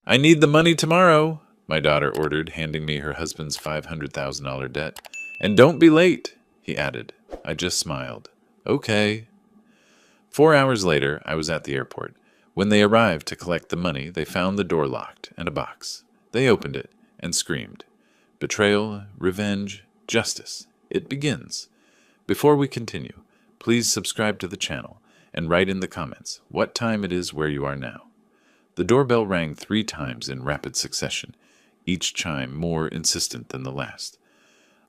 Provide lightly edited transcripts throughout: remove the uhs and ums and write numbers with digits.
I need the money tomorrow, my daughter ordered, handing me her husband's $500,000 debt. And don't be late, he added. I just smiled. Okay. 4 hours later, I was at the airport. When they arrived to collect the money, they found the door locked and a box. They opened it and screamed. Betrayal, revenge, justice. It begins. Before we continue, please subscribe to the channel and write in the comments what time it is where you are now. The doorbell rang 3 times in rapid succession, each chime more insistent than the last.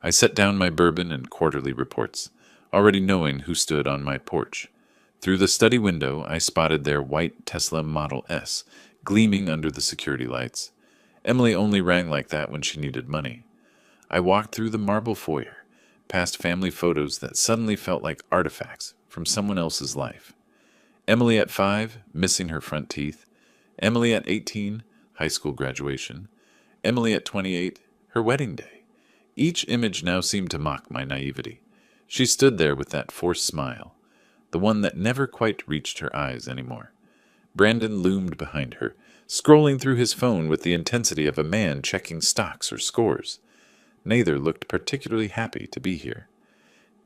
I set down my bourbon and quarterly reports, already knowing who stood on my porch. Through the study window, I spotted their white Tesla Model S gleaming under the security lights. Emily only rang like that when she needed money. I walked through the marble foyer, past family photos that suddenly felt like artifacts from someone else's life. Emily at 5, missing her front teeth. Emily at 18, high school graduation. Emily at 28, her wedding day. Each image now seemed to mock my naivety. She stood there with that forced smile, the one that never quite reached her eyes anymore. Brandon loomed behind her, scrolling through his phone with the intensity of a man checking stocks or scores. Neither looked particularly happy to be here.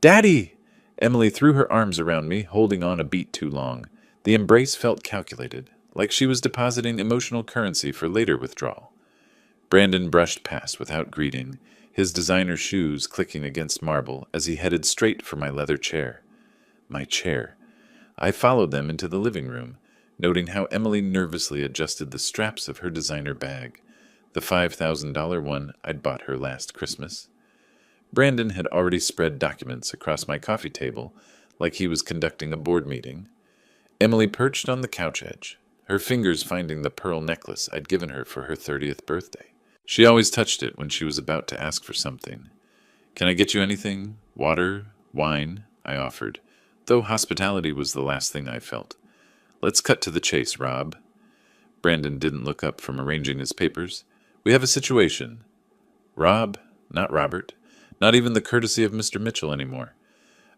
Daddy! Emily threw her arms around me, holding on a beat too long. The embrace felt calculated, like she was depositing emotional currency for later withdrawal. Brandon brushed past without greeting, his designer shoes clicking against marble as he headed straight for my leather chair. My chair. I followed them into the living room, noting how Emily nervously adjusted the straps of her designer bag, the $5,000 one I'd bought her last Christmas. Brandon had already spread documents across my coffee table like he was conducting a board meeting. Emily perched on the couch edge, her fingers finding the pearl necklace I'd given her for her 30th birthday. She always touched it when she was about to ask for something. Can I get you anything? Water? Wine? I offered, though hospitality was the last thing I felt. Let's cut to the chase, Rob. Brandon didn't look up from arranging his papers. We have a situation. Rob, not Robert, not even the courtesy of Mr. Mitchell anymore.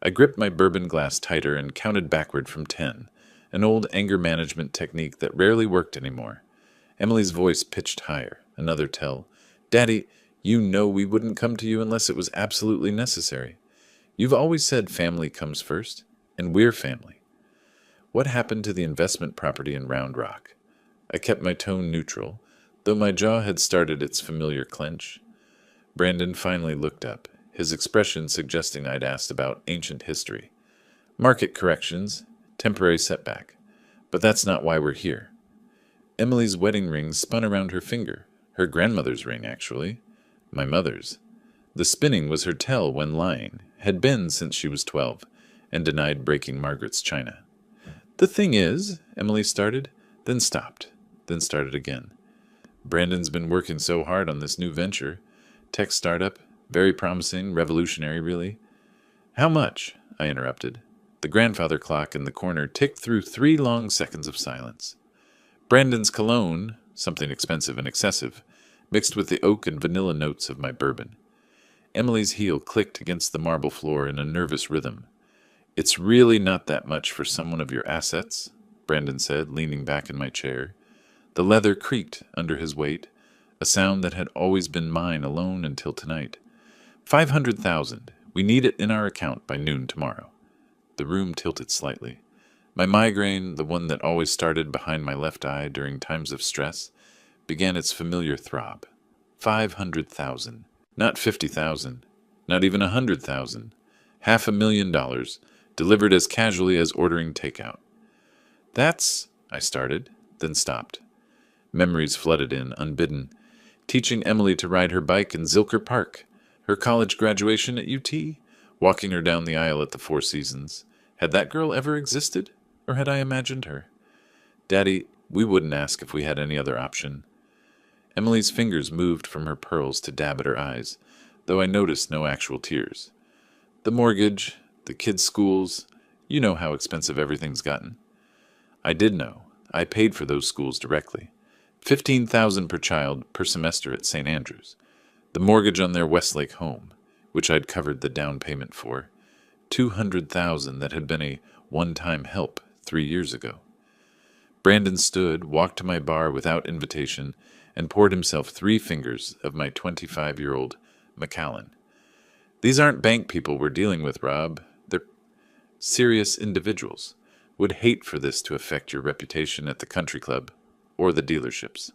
I gripped my bourbon glass tighter and counted backward from 10, an old anger management technique that rarely worked anymore. Emily's voice pitched higher, another tell. Daddy, you know we wouldn't come to you unless it was absolutely necessary. You've always said family comes first, and we're family. What happened to the investment property in Round Rock? I kept my tone neutral, though my jaw had started its familiar clench. Brandon finally looked up, his expression suggesting I'd asked about ancient history. Market corrections, temporary setback. But that's not why we're here. Emily's wedding ring spun around her finger, her grandmother's ring, actually. My mother's. The spinning was her tell when lying, had been since she was 12, and denied breaking Margaret's china. The thing is, Emily started, then stopped, then started again. Brandon's been working so hard on this new venture. Tech startup, very promising, revolutionary, really. How much? I interrupted. The grandfather clock in the corner ticked through 3 long seconds of silence. Brandon's cologne, something expensive and excessive, mixed with the oak and vanilla notes of my bourbon. Emily's heel clicked against the marble floor in a nervous rhythm. It's really not that much for someone of your assets, Brandon said, leaning back in my chair. The leather creaked under his weight, a sound that had always been mine alone until tonight. 500,000. We need it in our account by noon tomorrow. The room tilted slightly. My migraine, the one that always started behind my left eye during times of stress, began its familiar throb. 500,000. Not 50,000. Not even 100,000. $500,000, delivered as casually as ordering takeout. That's, I started, then stopped. Memories flooded in, unbidden. Teaching Emily to ride her bike in Zilker Park, her college graduation at UT, walking her down the aisle at the Four Seasons. Had that girl ever existed, or had I imagined her? Daddy, we wouldn't ask if we had any other option. Emily's fingers moved from her pearls to dab at her eyes, though I noticed no actual tears. The mortgage, the kids' schools, you know how expensive everything's gotten. I did know. I paid for those schools directly. $15,000 per child per semester at St. Andrews. The mortgage on their Westlake home, which I'd covered the down payment for. $200,000 that had been a one-time help 3 years ago. Brandon stood, walked to my bar without invitation, and poured himself 3 fingers of my 25-year-old Macallan. These aren't bank people we're dealing with, Rob. They're serious individuals. Would hate for this to affect your reputation at the country club or the dealerships.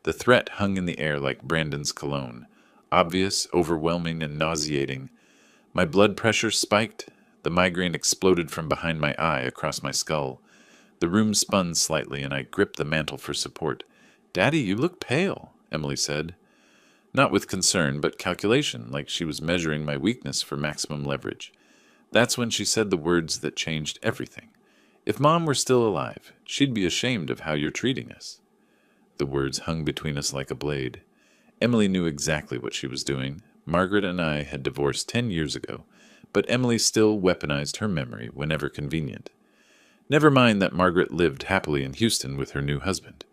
The threat hung in the air like Brandon's cologne, obvious, overwhelming, and nauseating. My blood pressure spiked. The migraine exploded from behind my eye across my skull. The room spun slightly, and I gripped the mantel for support. "Daddy, you look pale," Emily said. Not with concern, but calculation, like she was measuring my weakness for maximum leverage. That's when she said the words that changed everything. "If Mom were still alive, she'd be ashamed of how you're treating us." The words hung between us like a blade. Emily knew exactly what she was doing. Margaret and I had divorced 10 years ago, but Emily still weaponized her memory whenever convenient. Never mind that Margaret lived happily in Houston with her new husband.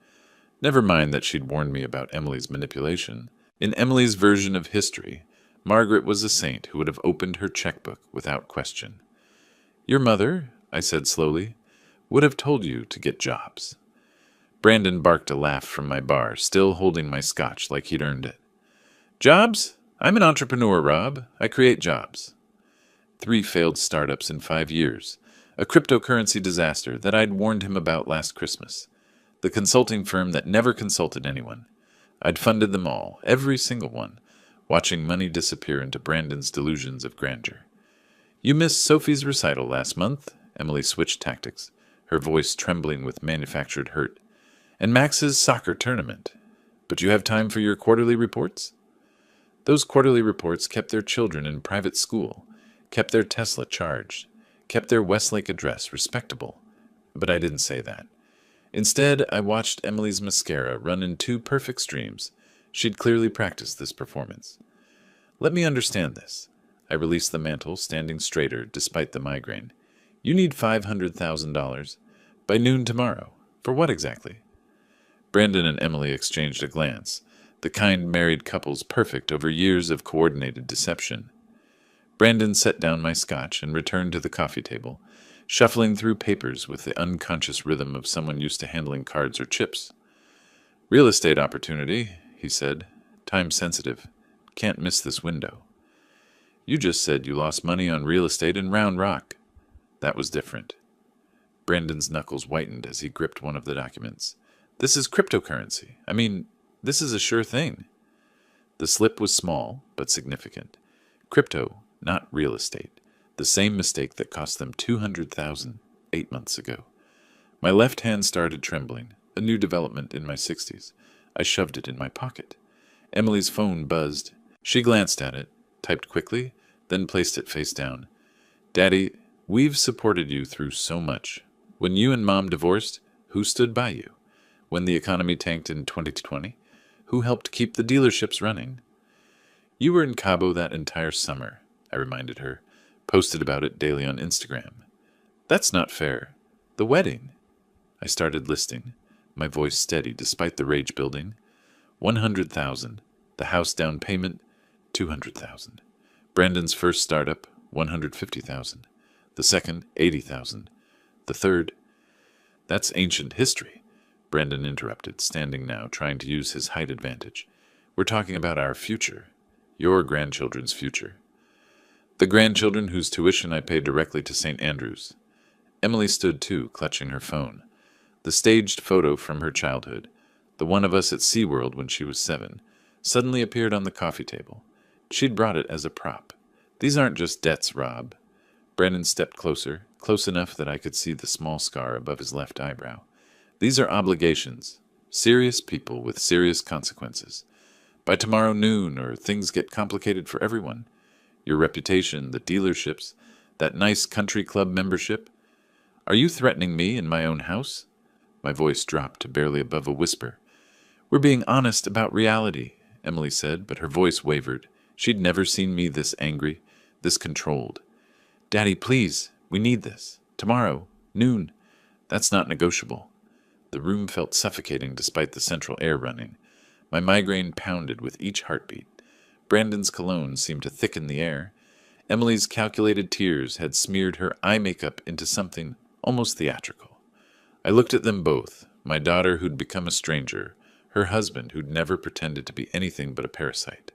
Never mind that she'd warned me about Emily's manipulation. In Emily's version of history, Margaret was a saint who would have opened her checkbook without question. "Your mother," I said slowly, "would have told you to get jobs." Brandon barked a laugh from my bar, still holding my scotch like he'd earned it. "Jobs? I'm an entrepreneur, Rob. I create jobs." 3 failed startups in 5 years. A cryptocurrency disaster that I'd warned him about last Christmas. The consulting firm that never consulted anyone. I'd funded them all, every single one, watching money disappear into Brandon's delusions of grandeur. "You missed Sophie's recital last month," Emily switched tactics, her voice trembling with manufactured hurt. "And Max's soccer tournament. But you have time for your quarterly reports?" Those quarterly reports kept their children in private school, kept their Tesla charged, kept their Westlake address respectable. But I didn't say that. Instead, I watched Emily's mascara run in 2 perfect streams. She'd clearly practiced this performance. "Let me understand this." I released the mantle, standing straighter despite the migraine. "You need $500,000 by noon tomorrow. For what exactly?" Brandon and Emily exchanged a glance, the kind married couple's perfect over years of coordinated deception. Brandon set down my scotch and returned to the coffee table, shuffling through papers with the unconscious rhythm of someone used to handling cards or chips. "Real estate opportunity," he said. "Time sensitive. Can't miss this window." "You just said you lost money on real estate in Round Rock." That was different. Brandon's knuckles whitened as he gripped one of the documents. "This is cryptocurrency. I mean, this is a sure thing." The slip was small, but significant. Crypto, not real estate. The same mistake that cost them $200,000 8 months ago. My left hand started trembling, a new development in my 60s. I shoved it in my pocket. Emily's phone buzzed. She glanced at it, typed quickly, then placed it face down. "Daddy, we've supported you through so much. When you and Mom divorced, who stood by you? When the economy tanked in 2020, who helped keep the dealerships running?" "You were in Cabo that entire summer," I reminded her. "Posted about it daily on Instagram." "That's not fair. The wedding." I started listing, my voice steady despite the rage building. 100,000. The house down payment, 200,000. Brandon's first startup, 150,000. The second, 80,000. The third. "That's ancient history," Brandon interrupted, standing now, trying to use his height advantage. "We're talking about our future. Your grandchildren's future." "The grandchildren whose tuition I paid directly to St. Andrews." Emily stood too, clutching her phone. The staged photo from her childhood, the one of us at SeaWorld when she was 7, suddenly appeared on the coffee table. She'd brought it as a prop. "These aren't just debts, Rob." Brandon stepped closer, close enough that I could see the small scar above his left eyebrow. "These are obligations. Serious people with serious consequences. By tomorrow noon, or things get complicated for everyone. Your reputation, the dealerships, that nice country club membership. Are you threatening me in my own house?" My voice dropped to barely above a whisper. "We're being honest about reality," Emily said, but her voice wavered. She'd never seen me this angry, this controlled. "Daddy, please, we need this. Tomorrow, noon. That's not negotiable." The room felt suffocating despite the central air running. My migraine pounded with each heartbeat. Brandon's cologne seemed to thicken the air. Emily's calculated tears had smeared her eye makeup into something almost theatrical. I looked at them both, my daughter who'd become a stranger, her husband who'd never pretended to be anything but a parasite.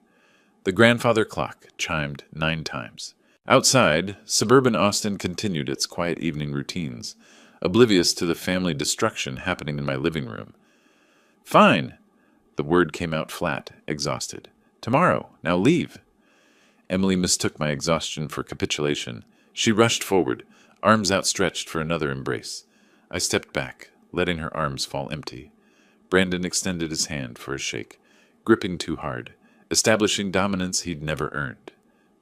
The grandfather clock chimed 9 times. Outside, suburban Austin continued its quiet evening routines, oblivious to the family destruction happening in my living room. "Fine." The word came out flat, exhausted. "Tomorrow. Now leave." Emily mistook my exhaustion for capitulation. She rushed forward, arms outstretched for another embrace. I stepped back, letting her arms fall empty. Brandon extended his hand for a shake, gripping too hard, establishing dominance he'd never earned.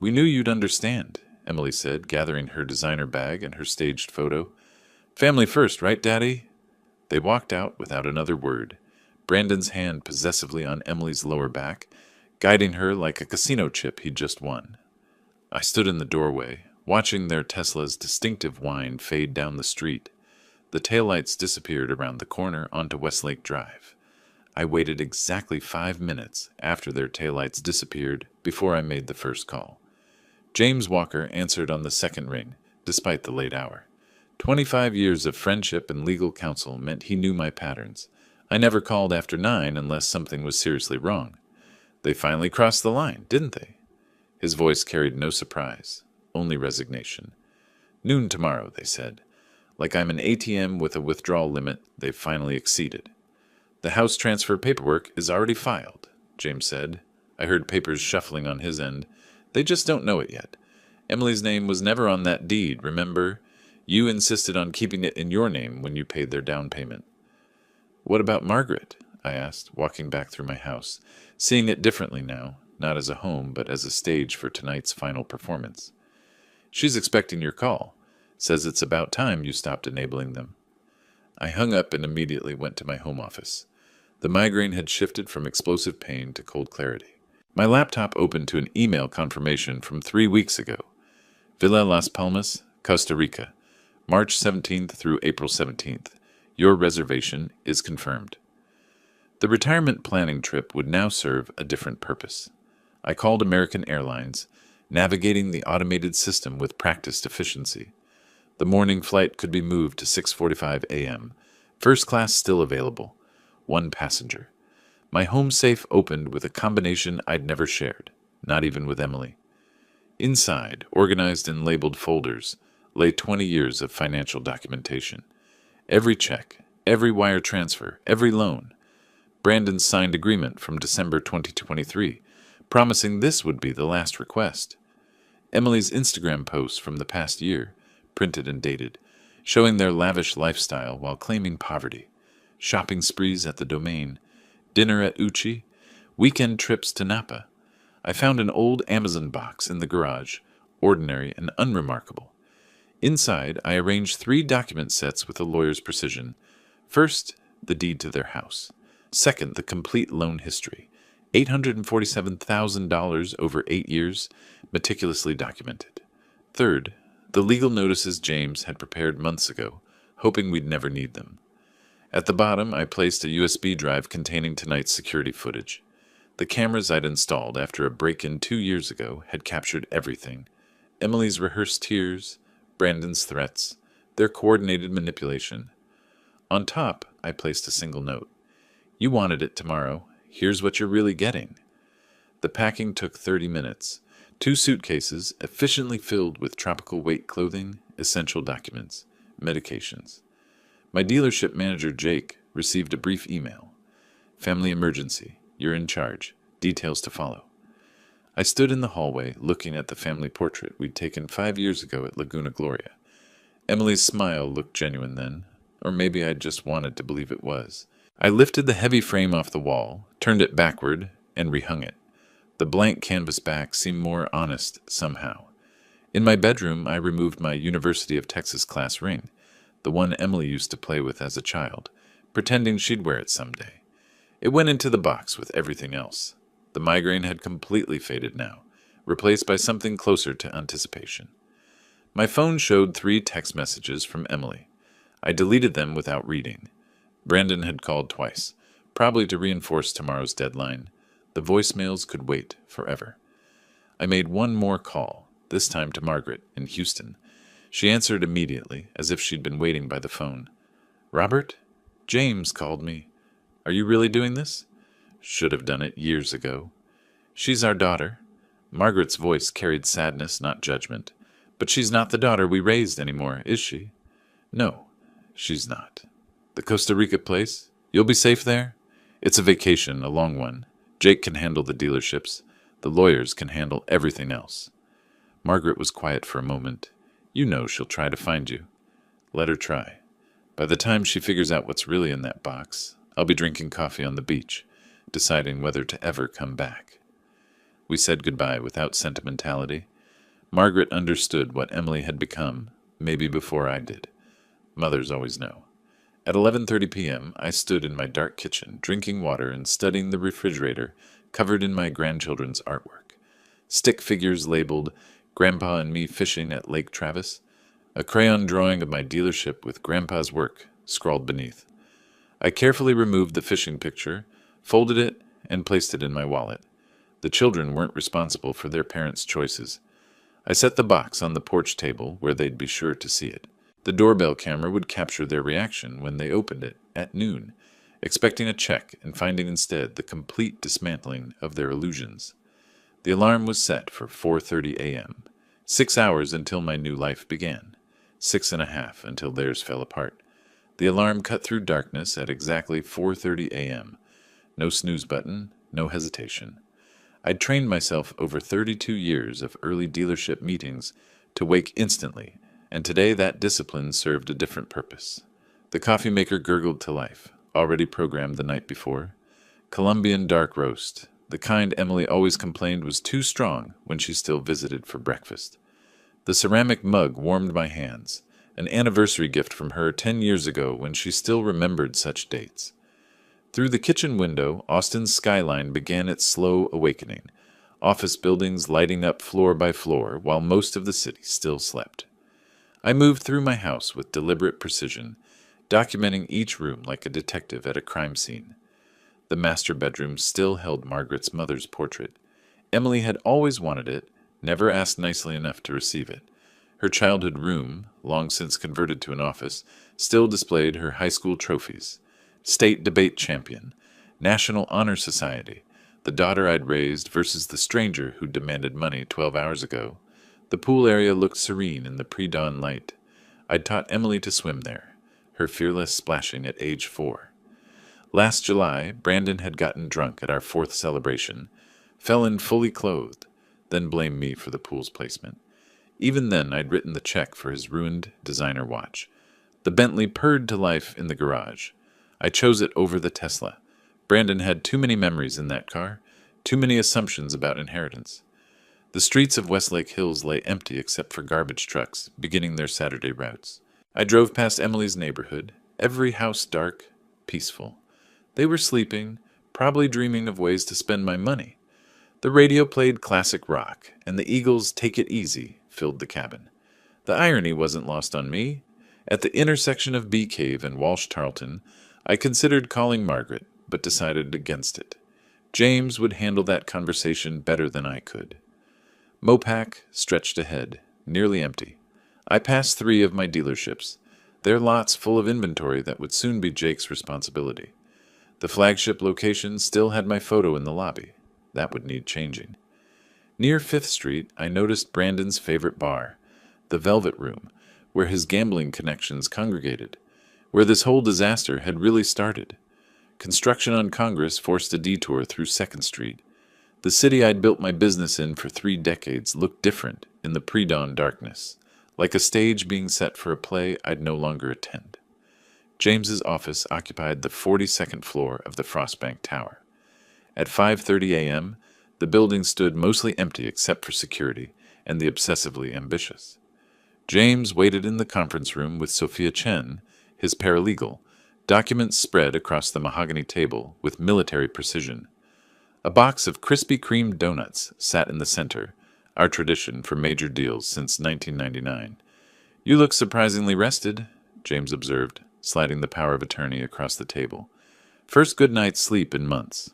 "We knew you'd understand," Emily said, gathering her designer bag and her staged photo. "Family first, right, Daddy?" They walked out without another word, Brandon's hand possessively on Emily's lower back, guiding her like a casino chip he'd just won. I stood in the doorway, watching their Tesla's distinctive whine fade down the street. The taillights disappeared around the corner onto Westlake Drive. I waited exactly 5 minutes after their taillights disappeared before I made the first call. James Walker answered on the second ring, despite the late hour. 25 years of friendship and legal counsel meant he knew my patterns. I never called after 9 unless something was seriously wrong. They finally crossed the line, didn't they? His voice carried no surprise, only resignation. "Noon tomorrow," they said. Like I'm an ATM with a withdrawal limit they've finally exceeded. "The house transfer paperwork is already filed," James said. I heard papers shuffling on his end. "They just don't know it yet. Emily's name was never on that deed, remember? You insisted on keeping it in your name when you paid their down payment." "What about Margaret?" I asked, walking back through my house, seeing it differently now, not as a home, but as a stage for tonight's final performance. "She's expecting your call. Says it's about time you stopped enabling them." I hung up and immediately went to my home office. The migraine had shifted from explosive pain to cold clarity. My laptop opened to an email confirmation from 3 weeks ago. "Villa Las Palmas, Costa Rica, March 17th through April 17th. Your reservation is confirmed." The retirement planning trip would now serve a different purpose. I called American Airlines, navigating the automated system with practiced efficiency. The morning flight could be moved to 6:45 a.m. First class still available. 1 passenger. My home safe opened with a combination I'd never shared, not even with Emily. Inside, organized in labeled folders, lay 20 years of financial documentation. Every check, every wire transfer, every loan. Brandon's signed agreement from December 2023, promising this would be the last request. Emily's Instagram posts from the past year, printed and dated, showing their lavish lifestyle while claiming poverty. Shopping sprees at the Domain, dinner at Uchi, weekend trips to Napa. I found an old Amazon box in the garage, ordinary and unremarkable. Inside, I arranged 3 document sets with a lawyer's precision. First, the deed to their house. Second, the complete loan history. $847,000 over 8 years, meticulously documented. Third, the legal notices James had prepared months ago, hoping we'd never need them. At the bottom, I placed a USB drive containing tonight's security footage. The cameras I'd installed after a break-in 2 years ago had captured everything. Emily's rehearsed tears, Brandon's threats, their coordinated manipulation. On top, I placed a single note. "You wanted it tomorrow. Here's what you're really getting." The packing took 30 minutes. 2 suitcases, efficiently filled with tropical weight clothing, essential documents, medications. My dealership manager, Jake, received a brief email. "Family emergency. You're in charge. Details to follow." I stood in the hallway, looking at the family portrait we'd taken 5 years ago at Laguna Gloria. Emily's smile looked genuine then, or maybe I just wanted to believe it was. I lifted the heavy frame off the wall, turned it backward, and rehung it. The blank canvas back seemed more honest somehow. In my bedroom, I removed my University of Texas class ring, the one Emily used to play with as a child, pretending she'd wear it someday. It went into the box with everything else. The migraine had completely faded now, replaced by something closer to anticipation. My phone showed 3 text messages from Emily. I deleted them without reading. Brandon had called twice, probably to reinforce tomorrow's deadline. The voicemails could wait forever. I made one more call, this time to Margaret in Houston. She answered immediately, as if she'd been waiting by the phone. Robert? James called me. Are you really doing this? Should have done it years ago. She's our daughter. Margaret's voice carried sadness, not judgment. But she's not the daughter we raised anymore, is she? No, she's not. The Costa Rica place? You'll be safe there? It's a vacation, a long one. Jake can handle the dealerships. The lawyers can handle everything else. Margaret was quiet for a moment. You know she'll try to find you. Let her try. By the time she figures out what's really in that box, I'll be drinking coffee on the beach, deciding whether to ever come back. We said goodbye without sentimentality. Margaret understood what Emily had become, maybe before I did. Mothers always know. At 11:30 p.m., I stood in my dark kitchen, drinking water and studying the refrigerator covered in my grandchildren's artwork. Stick figures labeled Grandpa and Me Fishing at Lake Travis, a crayon drawing of my dealership with Grandpa's work scrawled beneath. I carefully removed the fishing picture, folded it, and placed it in my wallet. The children weren't responsible for their parents' choices. I set the box on the porch table where they'd be sure to see it. The doorbell camera would capture their reaction when they opened it at noon, expecting a check and finding instead the complete dismantling of their illusions. The alarm was set for 4:30 a.m., 6 hours until my new life began, 6.5 until theirs fell apart. The alarm cut through darkness at exactly 4:30 a.m. No snooze button, no hesitation. I'd trained myself over 32 years of early dealership meetings to wake instantly, and today that discipline served a different purpose. The coffee maker gurgled to life, already programmed the night before. Colombian dark roast, the kind Emily always complained was too strong when she still visited for breakfast. The ceramic mug warmed my hands, an anniversary gift from her 10 years ago when she still remembered such dates. Through the kitchen window, Austin's skyline began its slow awakening, office buildings lighting up floor by floor while most of the city still slept. I moved through my house with deliberate precision, documenting each room like a detective at a crime scene. The master bedroom still held Margaret's mother's portrait. Emily had always wanted it, never asked nicely enough to receive it. Her childhood room, long since converted to an office, still displayed her high school trophies. State debate champion, National Honor Society, the daughter I'd raised versus the stranger who demanded money 12 hours ago. The pool area looked serene in the pre-dawn light. I'd taught Emily to swim there, her fearless splashing at age 4. Last July, Brandon had gotten drunk at our 4th celebration, fell in fully clothed, then blamed me for the pool's placement. Even then, I'd written the check for his ruined designer watch. The Bentley purred to life in the garage. I chose it over the Tesla. Brandon had too many memories in that car, too many assumptions about inheritance. The streets of Westlake Hills lay empty except for garbage trucks, beginning their Saturday routes. I drove past Emily's neighborhood, every house dark, peaceful. They were sleeping, probably dreaming of ways to spend my money. The radio played classic rock, and the Eagles' Take It Easy filled the cabin. The irony wasn't lost on me. At the intersection of Bee Cave and Walsh Tarleton, I considered calling Margaret, but decided against it. James would handle that conversation better than I could. Mopac stretched ahead, nearly empty. I passed 3 of my dealerships, their lots full of inventory that would soon be Jake's responsibility. The flagship location still had my photo in the lobby. That would need changing. Near 5th Street, I noticed Brandon's favorite bar, the Velvet Room, where his gambling connections congregated, where this whole disaster had really started. Construction on Congress forced a detour through 2nd Street. The city I'd built my business in for 3 decades looked different in the pre-dawn darkness, like a stage being set for a play I'd no longer attend. James's office occupied the 42nd floor of the Frostbank Tower. At 5:30 a.m., the building stood mostly empty except for security and the obsessively ambitious. James waited in the conference room with Sophia Chen, his paralegal, documents spread across the mahogany table with military precision. A box of Krispy Kreme donuts sat in the center, our tradition for major deals since 1999. "You look surprisingly rested," James observed, sliding the power of attorney across the table. "First good night's sleep in months."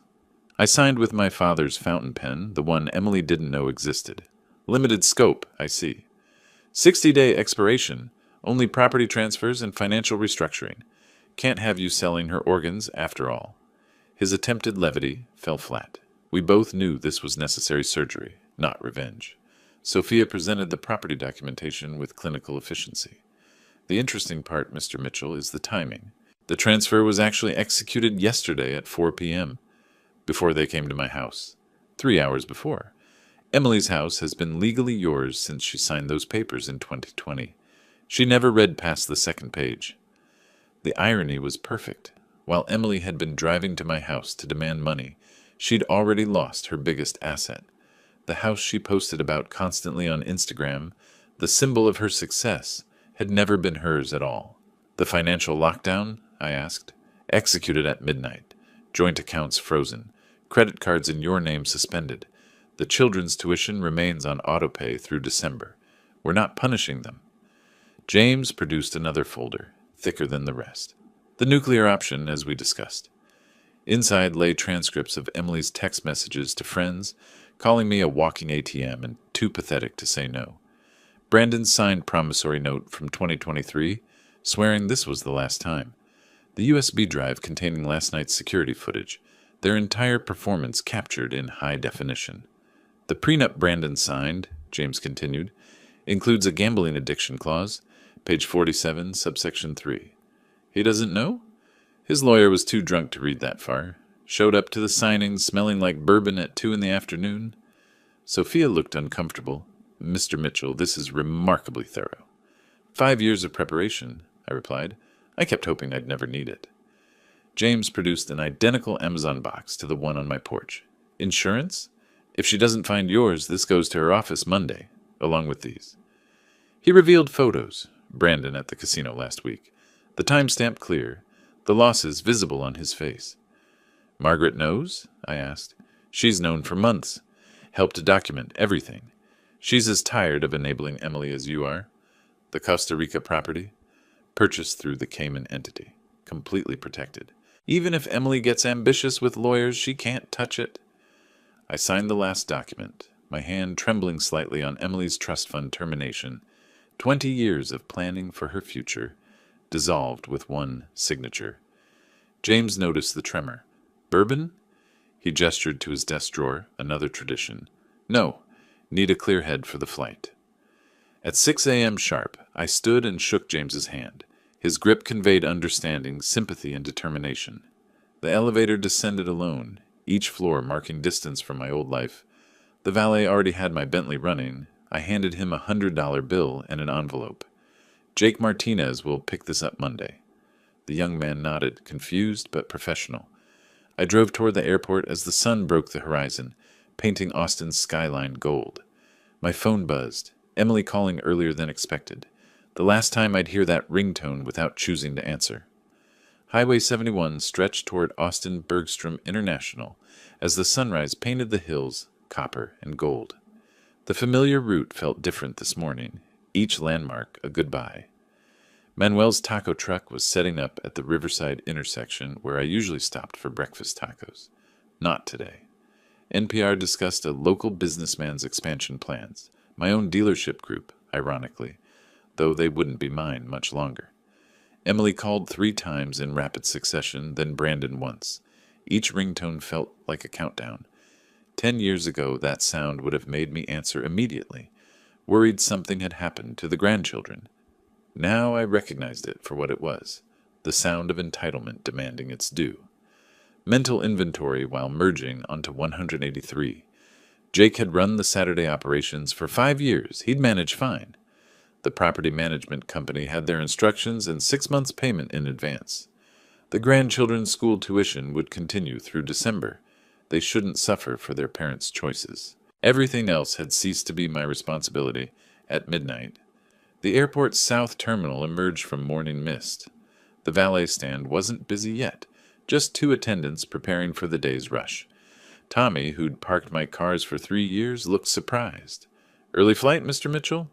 I signed with my father's fountain pen, the one Emily didn't know existed. "Limited scope, I see. 60-day expiration, only property transfers and financial restructuring. Can't have you selling her organs after all. His attempted levity fell flat. We both knew this was necessary surgery, not revenge. Sophia presented the property documentation with clinical efficiency. The interesting part, Mr. Mitchell, is the timing. The transfer was actually executed yesterday at 4 p.m., before they came to my house. 3 hours before. Emily's house has been legally yours since she signed those papers in 2020. She never read past the second page. The irony was perfect. While Emily had been driving to my house to demand money, she'd already lost her biggest asset. The house she posted about constantly on Instagram, the symbol of her success, had never been hers at all. The financial lockdown, I asked, executed at midnight. Joint accounts frozen. Credit cards in your name suspended. The children's tuition remains on autopay through December. We're not punishing them. James produced another folder, thicker than the rest. The nuclear option, as we discussed. Inside lay transcripts of Emily's text messages to friends, calling me a walking ATM and too pathetic to say no. Brandon's signed promissory note from 2023, swearing this was the last time. The USB drive containing last night's security footage, their entire performance captured in high definition. The prenup Brandon signed, James continued, includes a gambling addiction clause, page 47, subsection 3. He doesn't know? His lawyer was too drunk to read that far. Showed up to the signing smelling like bourbon at 2 p.m. Sophia looked uncomfortable. Mr. Mitchell, this is remarkably thorough. 5 years of preparation, I replied. I kept hoping I'd never need it. James produced an identical Amazon box to the one on my porch. Insurance? If she doesn't find yours, this goes to her office Monday, along with these. He revealed photos, Brandon at the casino last week. The timestamp clear, the losses visible on his face. Margaret knows? I asked. She's known for months. Helped to document everything. She's as tired of enabling Emily as you are. The Costa Rica property, purchased through the Cayman entity, completely protected. Even if Emily gets ambitious with lawyers, she can't touch it. I signed the last document, my hand trembling slightly on Emily's trust fund termination. 20 years of planning for her future, dissolved with one signature. James noticed the tremor. Bourbon? He gestured to his desk drawer, another tradition. No, need a clear head for the flight. At 6 a.m. sharp, I stood and shook James's hand. His grip conveyed understanding, sympathy, and determination. The elevator descended alone, each floor marking distance from my old life. The valet already had my Bentley running. I handed him a $100 bill and an envelope. Jake Martinez will pick this up Monday. The young man nodded, confused but professional. I drove toward the airport as the sun broke the horizon, painting Austin's skyline gold. My phone buzzed, Emily calling earlier than expected. The last time I'd hear that ringtone without choosing to answer. Highway 71 stretched toward Austin Bergstrom International as the sunrise painted the hills copper and gold. The familiar route felt different this morning, each landmark a goodbye. Manuel's taco truck was setting up at the Riverside intersection where I usually stopped for breakfast tacos. Not today. NPR discussed a local businessman's expansion plans, my own dealership group, ironically, though they wouldn't be mine much longer. Emily called 3 times in rapid succession, then Brandon once. Each ringtone felt like a countdown. 10 years ago, that sound would have made me answer immediately, worried something had happened to the grandchildren. Now I recognized it for what it was, the sound of entitlement demanding its due. Mental inventory while merging onto 183. Jake had run the Saturday operations for 5 years. He'd managed fine. The property management company had their instructions and 6 months' payment in advance. The grandchildren's school tuition would continue through December. They shouldn't suffer for their parents' choices. Everything else had ceased to be my responsibility at midnight. The airport's south terminal emerged from morning mist. The valet stand wasn't busy yet, just 2 attendants preparing for the day's rush. Tommy, who'd parked my cars for 3 years, looked surprised. "Early flight, Mr. Mitchell?"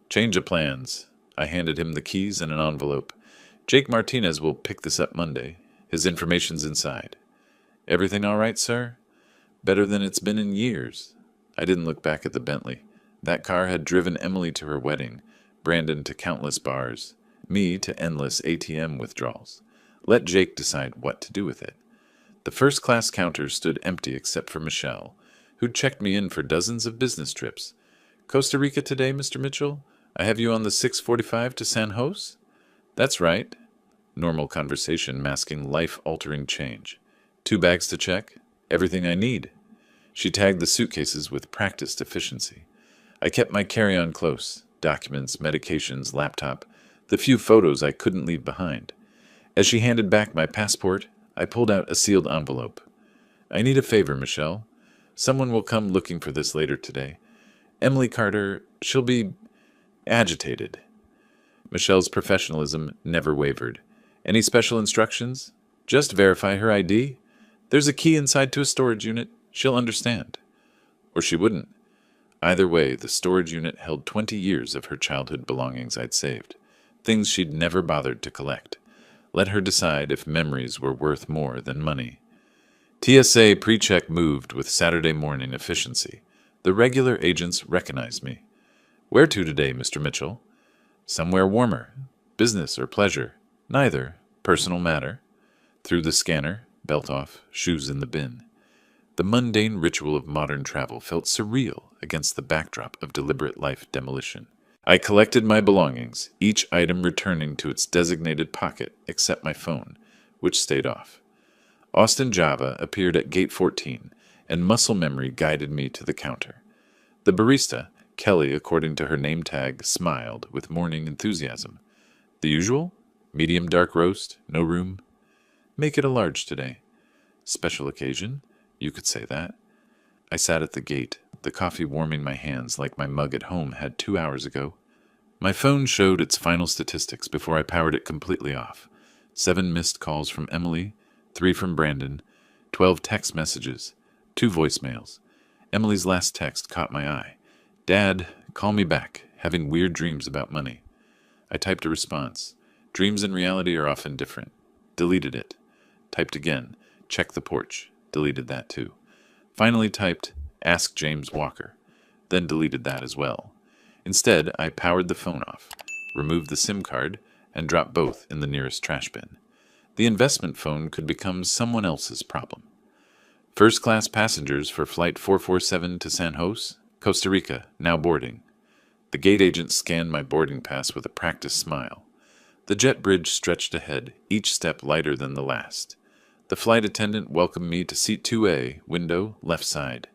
"Change of plans." I handed him the keys and an envelope. "Jake Martinez will pick this up Monday. His information's inside." "Everything all right, sir?" "Better than it's been in years." I didn't look back at the Bentley. That car had driven Emily to her wedding, Brandon to countless bars, me to endless ATM withdrawals. Let Jake decide what to do with it. The first-class counter stood empty except for Michelle, who'd checked me in for dozens of business trips. Costa Rica today, Mr. Mitchell? I have you on the 6:45 to San Jose? That's right. Normal conversation masking life-altering change. 2 bags to check? Everything I need. She tagged the suitcases with practiced efficiency. I kept my carry-on close. Documents, medications, laptop, the few photos I couldn't leave behind. As she handed back my passport, I pulled out a sealed envelope. I need a favor, Michelle. Someone will come looking for this later today. Emily Carter, she'll be agitated. Michelle's professionalism never wavered. Any special instructions? Just verify her ID. There's a key inside to a storage unit. She'll understand. Or she wouldn't. Either way, the storage unit held 20 years of her childhood belongings I'd saved. Things she'd never bothered to collect. Let her decide if memories were worth more than money. TSA pre-check moved with Saturday morning efficiency. The regular agents recognized me. Where to today, Mr. Mitchell? Somewhere warmer. Business or pleasure? Neither. Personal matter. Through the scanner, belt off, shoes in the bin. The mundane ritual of modern travel felt surreal against the backdrop of deliberate life demolition. I collected my belongings, each item returning to its designated pocket except my phone, which stayed off. Austin Java appeared at gate 14, and muscle memory guided me to the counter. The barista, Kelly according to her name tag, smiled with morning enthusiasm. The usual? Medium dark roast, no room? Make it a large today. Special occasion? You could say that. I sat at the gate, the coffee warming my hands like my mug at home had 2 hours ago. My phone showed its final statistics before I powered it completely off. 7 missed calls from Emily, 3 from Brandon, 12 text messages, 2 voicemails. Emily's last text caught my eye. Dad, call me back, having weird dreams about money. I typed a response. Dreams and reality are often different. Deleted it. Typed again. Check the porch. Deleted that too. Finally typed, ask James Walker. Then deleted that as well. Instead, I powered the phone off, removed the SIM card, and dropped both in the nearest trash bin. The investment phone could become someone else's problem. First-class passengers for Flight 447 to San Jose, Costa Rica, now boarding. The gate agent scanned my boarding pass with a practiced smile. The jet bridge stretched ahead, each step lighter than the last. The flight attendant welcomed me to seat 2A, window, left side.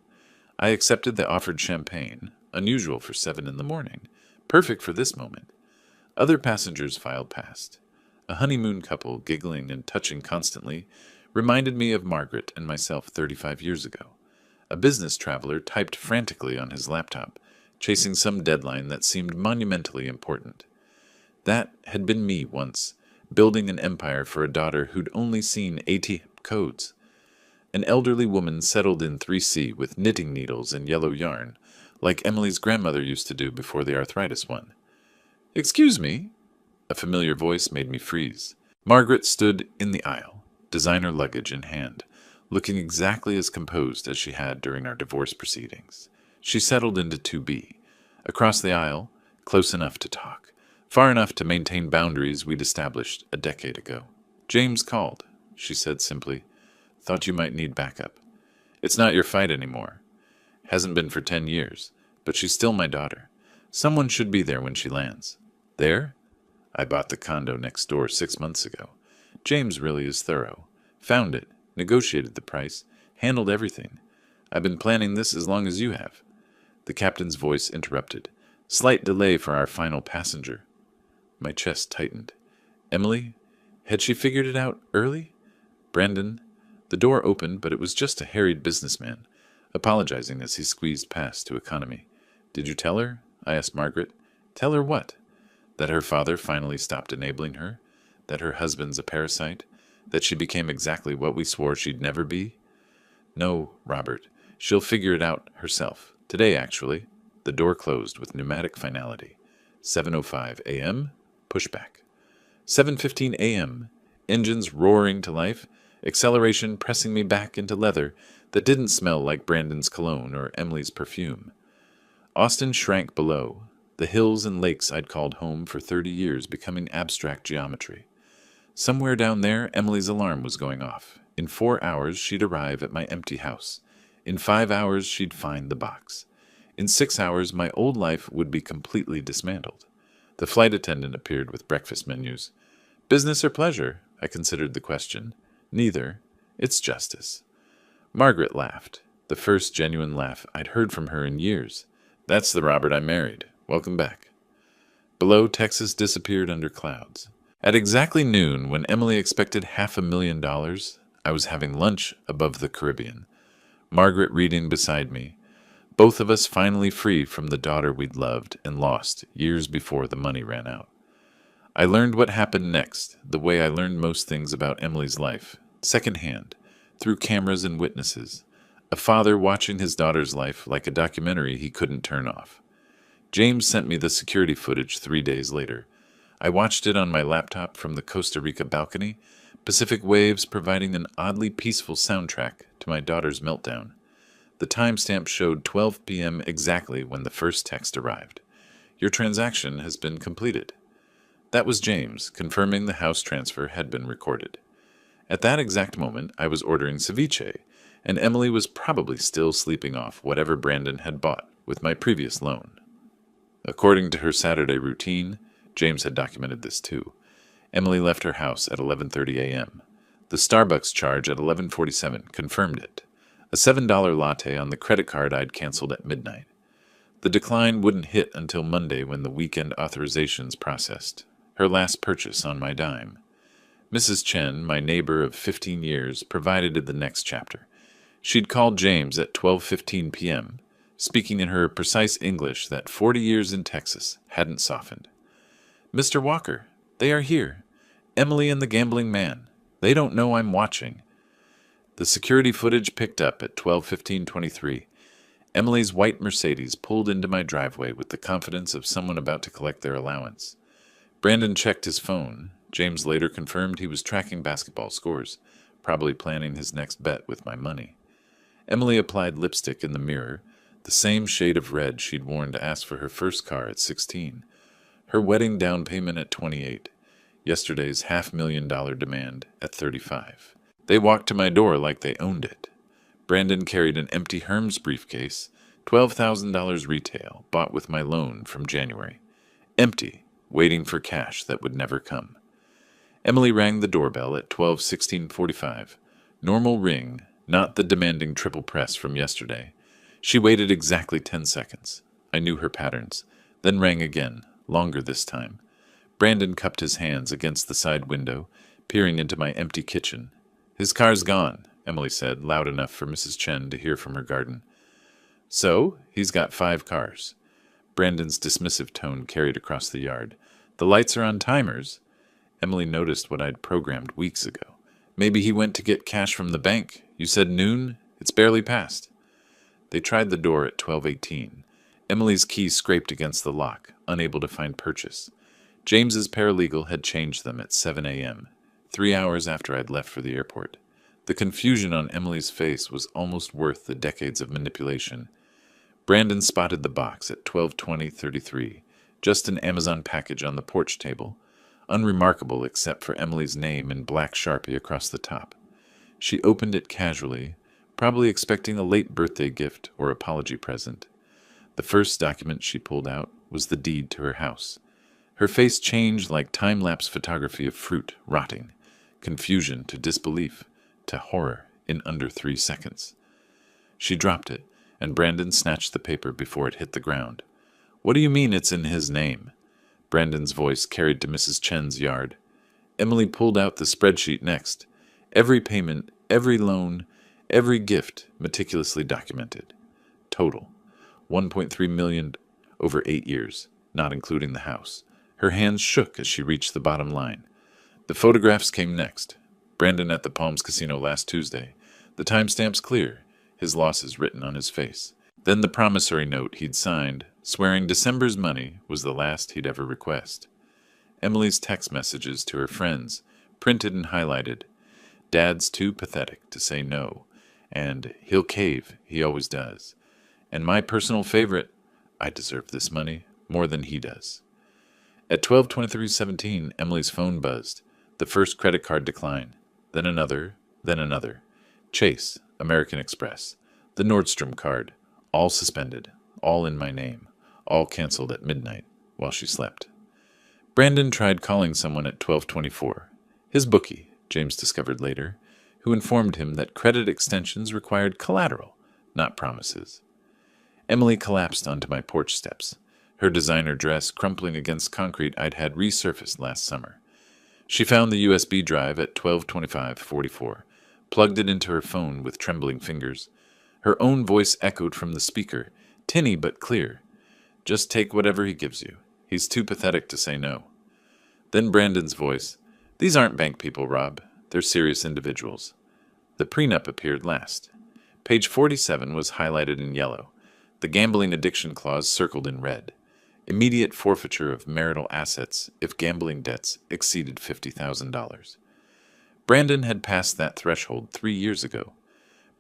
I accepted the offered champagne, unusual for 7 in the morning, perfect for this moment. Other passengers filed past. A honeymoon couple, giggling and touching constantly, reminded me of Margaret and myself 35 years ago. A business traveler typed frantically on his laptop, chasing some deadline that seemed monumentally important. That had been me once, building an empire for a daughter who'd only seen ATM codes. An elderly woman settled in 3C with knitting needles and yellow yarn, like Emily's grandmother used to do before the arthritis won. Excuse me? A familiar voice made me freeze. Margaret stood in the aisle, designer luggage in hand, looking exactly as composed as she had during our divorce proceedings. She settled into 2B. Across the aisle, close enough to talk, far enough to maintain boundaries we'd established a decade ago. James called, she said simply. Thought you might need backup. It's not your fight anymore. Hasn't been for 10 years, but she's still my daughter. Someone should be there when she lands. There? I bought the condo next door 6 months ago. James really is thorough. Found it, negotiated the price, handled everything. I've been planning this as long as you have. The captain's voice interrupted. Slight delay for our final passenger. My chest tightened. Emily? Had she figured it out early? Brandon? The door opened, but it was just a harried businessman, apologizing as he squeezed past to economy. Did you tell her? I asked Margaret. Tell her what? That her father finally stopped enabling her? That her husband's a parasite? That she became exactly what we swore she'd never be? No, Robert. She'll figure it out herself. Today, actually. The door closed with pneumatic finality. 7:05 a.m. Pushback. 7:15 a.m. Engines roaring to life. Acceleration pressing me back into leather that didn't smell like Brandon's cologne or Emily's perfume. Austin shrank below, the hills and lakes I'd called home for 30 years becoming abstract geometry. Somewhere down there, Emily's alarm was going off. In 4 hours, she'd arrive at my empty house. In 5 hours, she'd find the box. In 6 hours, my old life would be completely dismantled. The flight attendant appeared with breakfast menus. Business or pleasure? I considered the question. Neither. It's justice. Margaret laughed, the first genuine laugh I'd heard from her in years. That's the Robert I married. Welcome back. Below, Texas disappeared under clouds. At exactly noon, when Emily expected $500,000, I was having lunch above the Caribbean. Margaret reading beside me. Both of us finally free from the daughter we'd loved and lost years before the money ran out. I learned what happened next, the way I learned most things about Emily's life, secondhand, through cameras and witnesses. A father watching his daughter's life like a documentary he couldn't turn off. James sent me the security footage 3 days later. I watched it on my laptop from the Costa Rica balcony, Pacific waves providing an oddly peaceful soundtrack to my daughter's meltdown. The timestamp showed 12 p.m. exactly when the first text arrived. Your transaction has been completed. That was James, confirming the house transfer had been recorded. At that exact moment, I was ordering ceviche, and Emily was probably still sleeping off whatever Brandon had bought with my previous loan. According to her Saturday routine, James had documented this too, Emily left her house at 11:30 a.m. The Starbucks charge at 11:47 confirmed it. A $7 latte on the credit card I'd canceled at midnight. The decline wouldn't hit until Monday when the weekend authorizations processed. Her last purchase on my dime. Mrs. Chen, my neighbor of 15 years, provided the next chapter. She'd called James at 12:15 p.m., speaking in her precise English that 40 years in Texas hadn't softened. Mr. Walker, they are here. Emily and the gambling man. They don't know I'm watching. The security footage picked up at 12:15:23. Emily's white Mercedes pulled into my driveway with the confidence of someone about to collect their allowance. Brandon checked his phone. James later confirmed he was tracking basketball scores, probably planning his next bet with my money. Emily applied lipstick in the mirror, the same shade of red she'd worn to ask for her first car at 16. Her wedding down payment at 28. Yesterday's $500,000 demand at 35. They walked to my door like they owned it. Brandon carried an empty Hermes briefcase, $12,000 retail, bought with my loan from January. Empty, waiting for cash that would never come. Emily rang the doorbell at 12:16:45. Normal ring, not the demanding triple press from yesterday. She waited exactly 10 seconds. I knew her patterns. Then rang again, longer this time. Brandon cupped his hands against the side window, peering into my empty kitchen. His car's gone, Emily said, loud enough for Mrs. Chen to hear from her garden. So, he's got 5 cars. Brandon's dismissive tone carried across the yard. The lights are on timers. Emily noticed what I'd programmed weeks ago. Maybe he went to get cash from the bank. You said noon? It's barely past. They tried the door at 12:18. Emily's key scraped against the lock, unable to find purchase. James's paralegal had changed them at 7 a.m., 3 hours after I'd left for the airport. The confusion on Emily's face was almost worth the decades of manipulation. Brandon spotted the box at 12:20:33, just an Amazon package on the porch table, unremarkable except for Emily's name in black Sharpie across the top. She opened it casually, probably expecting a late birthday gift or apology present. The first document she pulled out was the deed to her house. Her face changed like time-lapse photography of fruit rotting, confusion to disbelief to horror in under 3 seconds. She dropped it, and Brandon snatched the paper before it hit the ground. What do you mean it's in his name? Brandon's voice carried to Mrs. Chen's yard. Emily pulled out the spreadsheet next. Every payment, every loan, every gift meticulously documented. Total, $1.3 million over 8 years, not including the house. Her hands shook as she reached the bottom line. The photographs came next. Brandon at the Palms Casino last Tuesday. The timestamp's clear, his losses written on his face. Then the promissory note he'd signed, swearing December's money was the last he'd ever request. Emily's text messages to her friends, printed and highlighted. Dad's too pathetic to say no, and he'll cave, he always does. And my personal favorite, I deserve this money more than he does. At 12:23:17, Emily's phone buzzed. The first credit card decline, then another, then another. Chase, American Express, the Nordstrom card, all suspended, all in my name, all canceled at midnight while she slept. Brandon tried calling someone at 12:24. His bookie, James discovered later, who informed him that credit extensions required collateral, not promises. Emily collapsed onto my porch steps, her designer dress crumpling against concrete I'd had resurfaced last summer. She found the USB drive at 12:25:44, plugged it into her phone with trembling fingers. Her own voice echoed from the speaker, tinny but clear. Just take whatever he gives you. He's too pathetic to say no. Then Brandon's voice. These aren't bank people, Rob. They're serious individuals. The prenup appeared last. Page 47 was highlighted in yellow. The gambling addiction clause circled in red. Immediate forfeiture of marital assets if gambling debts exceeded $50,000. Brandon had passed that threshold 3 years ago.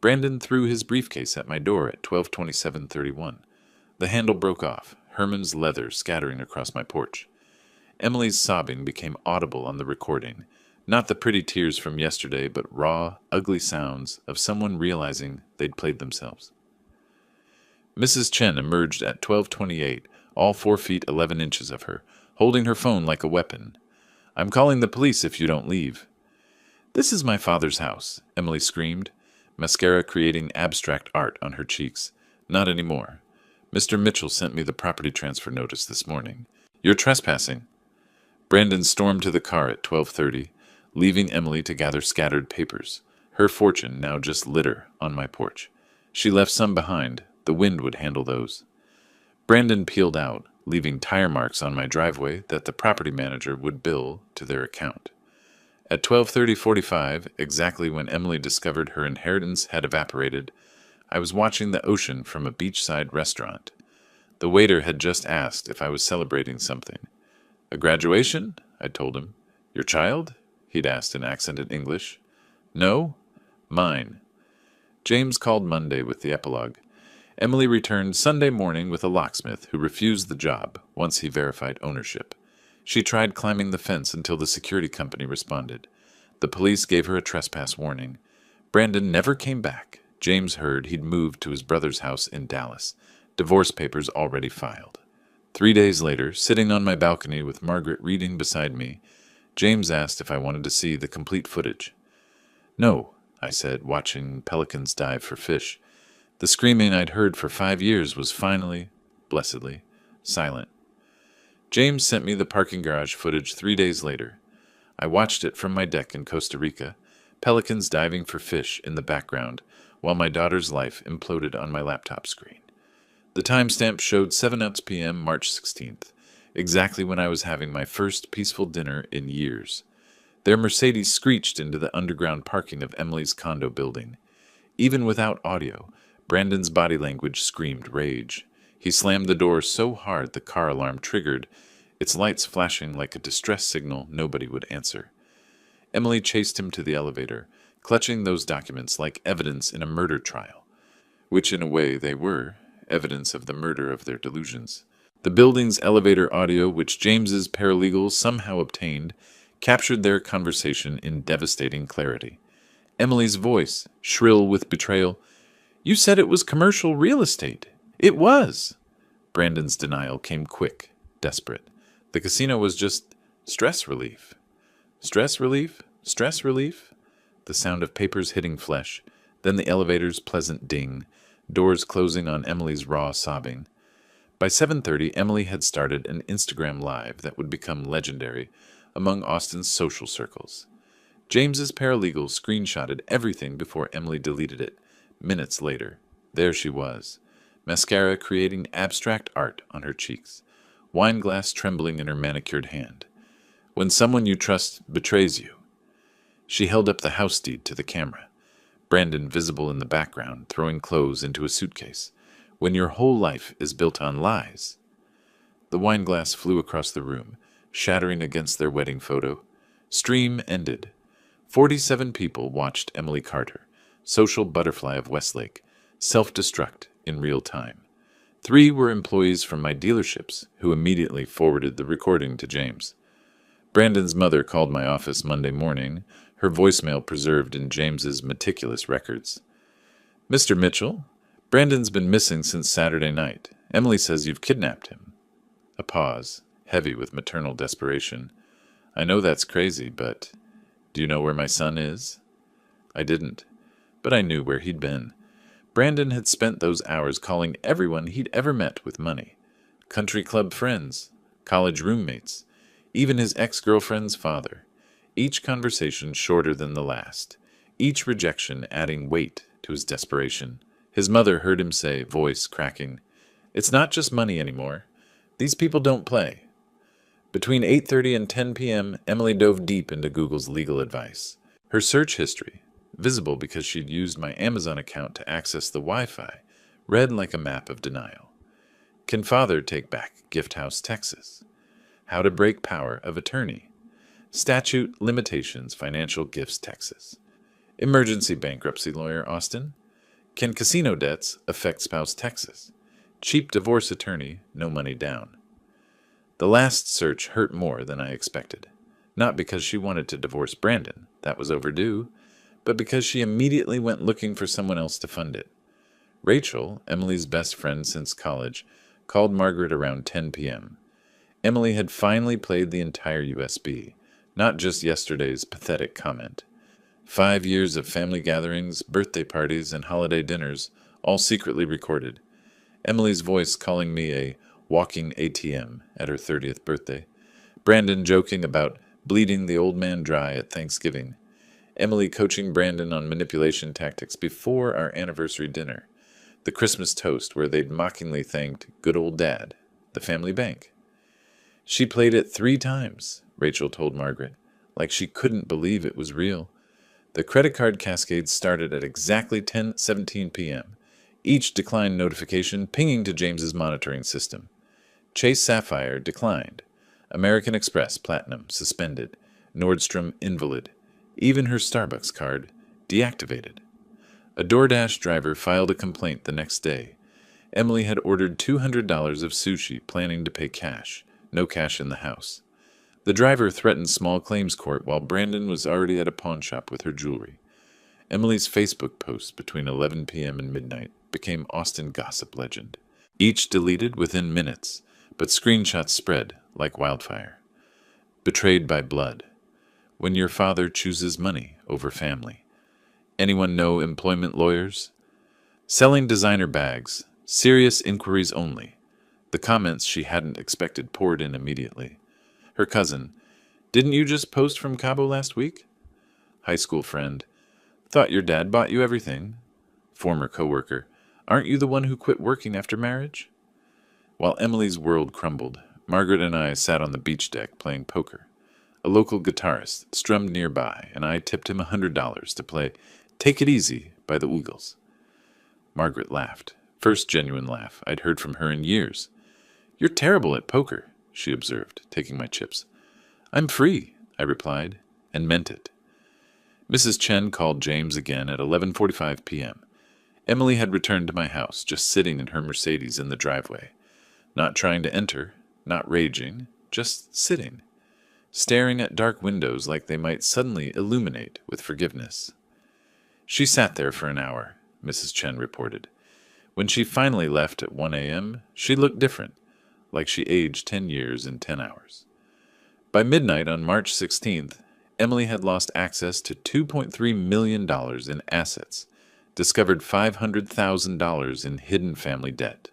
Brandon threw his briefcase at my door at 12:27:31. The handle broke off, Herman's leather scattering across my porch. Emily's sobbing became audible on the recording, not the pretty tears from yesterday, but raw, ugly sounds of someone realizing they'd played themselves. Mrs. Chen emerged at 12:28, all 4 feet 11 inches of her, holding her phone like a weapon. I'm calling the police if you don't leave. This is my father's house, Emily screamed, mascara creating abstract art on her cheeks. Not anymore. Mr. Mitchell sent me the property transfer notice this morning. You're trespassing. Brandon stormed to the car at 12:30, leaving Emily to gather scattered papers. Her fortune now just litter on my porch. She left some behind. The wind would handle those. Brandon peeled out, leaving tire marks on my driveway that the property manager would bill to their account. At 12:30:45, exactly when Emily discovered her inheritance had evaporated, I was watching the ocean from a beachside restaurant. The waiter had just asked if I was celebrating something. A graduation? I told him. Your child? He'd asked in accented English. No? Mine. James called Monday with the epilogue. Emily returned Sunday morning with a locksmith who refused the job once he verified ownership. She tried climbing the fence until the security company responded. The police gave her a trespass warning. Brandon never came back. James heard he'd moved to his brother's house in Dallas, divorce papers already filed. 3 days later, sitting on my balcony with Margaret reading beside me, James asked if I wanted to see the complete footage. No, I said, watching pelicans dive for fish. The screaming I'd heard for 5 years was finally, blessedly, silent. James sent me the parking garage footage 3 days later. I watched it from my deck in Costa Rica, pelicans diving for fish in the background, while my daughter's life imploded on my laptop screen. The timestamp showed 7 p.m. March 16th, exactly when I was having my first peaceful dinner in years. Their Mercedes screeched into the underground parking of Emily's condo building. Even without audio, Brandon's body language screamed rage. He slammed the door so hard the car alarm triggered, its lights flashing like a distress signal nobody would answer. Emily chased him to the elevator, clutching those documents like evidence in a murder trial, which in a way they were, evidence of the murder of their delusions. The building's elevator audio, which James's paralegals somehow obtained, captured their conversation in devastating clarity. Emily's voice, shrill with betrayal, "You said it was commercial real estate. It was." Brandon's denial came quick, desperate. The casino was just stress relief. Stress relief? Stress relief? The sound of papers hitting flesh, then the elevator's pleasant ding, doors closing on Emily's raw sobbing. By 7:30, Emily had started an Instagram Live that would become legendary among Austin's social circles. James's paralegal screenshotted everything before Emily deleted it. Minutes later, there she was, mascara creating abstract art on her cheeks, wine glass trembling in her manicured hand. When someone you trust betrays you. She held up the house deed to the camera, Brandon visible in the background, throwing clothes into a suitcase. When your whole life is built on lies. The wine glass flew across the room, shattering against their wedding photo. Stream ended. 47 people watched Emily Carter, social butterfly of Westlake, self-destruct in real time. 3 were employees from my dealerships who immediately forwarded the recording to James. Brandon's mother called my office Monday morning, her voicemail preserved in James's meticulous records. Mr. Mitchell, Brandon's been missing since Saturday night. Emily says you've kidnapped him. A pause, heavy with maternal desperation. I know that's crazy, but do you know where my son is? I didn't, but I knew where he'd been. Brandon had spent those hours calling everyone he'd ever met with money. Country club friends, college roommates, even his ex-girlfriend's father. Each conversation shorter than the last, each rejection adding weight to his desperation. His mother heard him say, voice cracking, "It's not just money anymore. These people don't play." Between 8:30 and 10 p.m., Emily dove deep into Google's legal advice. Her search history, visible because she'd used my Amazon account to access the Wi-Fi, read like a map of denial. Can father take back Gift House, Texas? How to break power of attorney. Statute limitations, financial gifts, Texas. Emergency bankruptcy lawyer, Austin. Can casino debts affect spouse, Texas? Cheap divorce attorney, no money down. The last search hurt more than I expected. Not because she wanted to divorce Brandon, that was overdue, but because she immediately went looking for someone else to fund it. Rachel, Emily's best friend since college, called Margaret around 10 p.m. Emily had finally played the entire USB, not just yesterday's pathetic comment. 5 years of family gatherings, birthday parties, and holiday dinners, all secretly recorded. Emily's voice calling me a walking ATM at her 30th birthday. Brandon joking about bleeding the old man dry at Thanksgiving. Emily coaching Brandon on manipulation tactics before our anniversary dinner. The Christmas toast where they'd mockingly thanked good old dad, the family bank. She played it 3 times, Rachel told Margaret, like she couldn't believe it was real. The credit card cascade started at exactly 10:17 p.m., each declined notification pinging to James's monitoring system. Chase Sapphire declined. American Express Platinum suspended. Nordstrom invalid. Even her Starbucks card deactivated. A DoorDash driver filed a complaint the next day. Emily had ordered $200 of sushi, planning to pay cash. No cash in the house. The driver threatened small claims court while Brandon was already at a pawn shop with her jewelry. Emily's Facebook posts between 11 p.m. and midnight became Austin gossip legend. Each deleted within minutes, but screenshots spread like wildfire. Betrayed by blood. When your father chooses money over family. Anyone know employment lawyers? Selling designer bags. Serious inquiries only. The comments she hadn't expected poured in immediately. Her cousin, "Didn't you just post from Cabo last week?" High school friend, "Thought your dad bought you everything." Former coworker, "Aren't you the one who quit working after marriage?" While Emily's world crumbled, Margaret and I sat on the beach deck playing poker. A local guitarist strummed nearby, and I tipped him $100 to play "Take It Easy" by the Eagles. Margaret laughed. First genuine laugh I'd heard from her in years. "You're terrible at poker," she observed, taking my chips. "I'm free," I replied, and meant it. Mrs. Chen called James again at 11:45 p.m. Emily had returned to my house, just sitting in her Mercedes in the driveway. Not trying to enter, not raging, just sitting, staring at dark windows like they might suddenly illuminate with forgiveness. She sat there for an hour, Mrs. Chen reported. When she finally left at 1 a.m., she looked different, like she aged 10 years in 10 hours. By midnight on March 16th, Emily had lost access to $2.3 million in assets, discovered $500,000 in hidden family debt,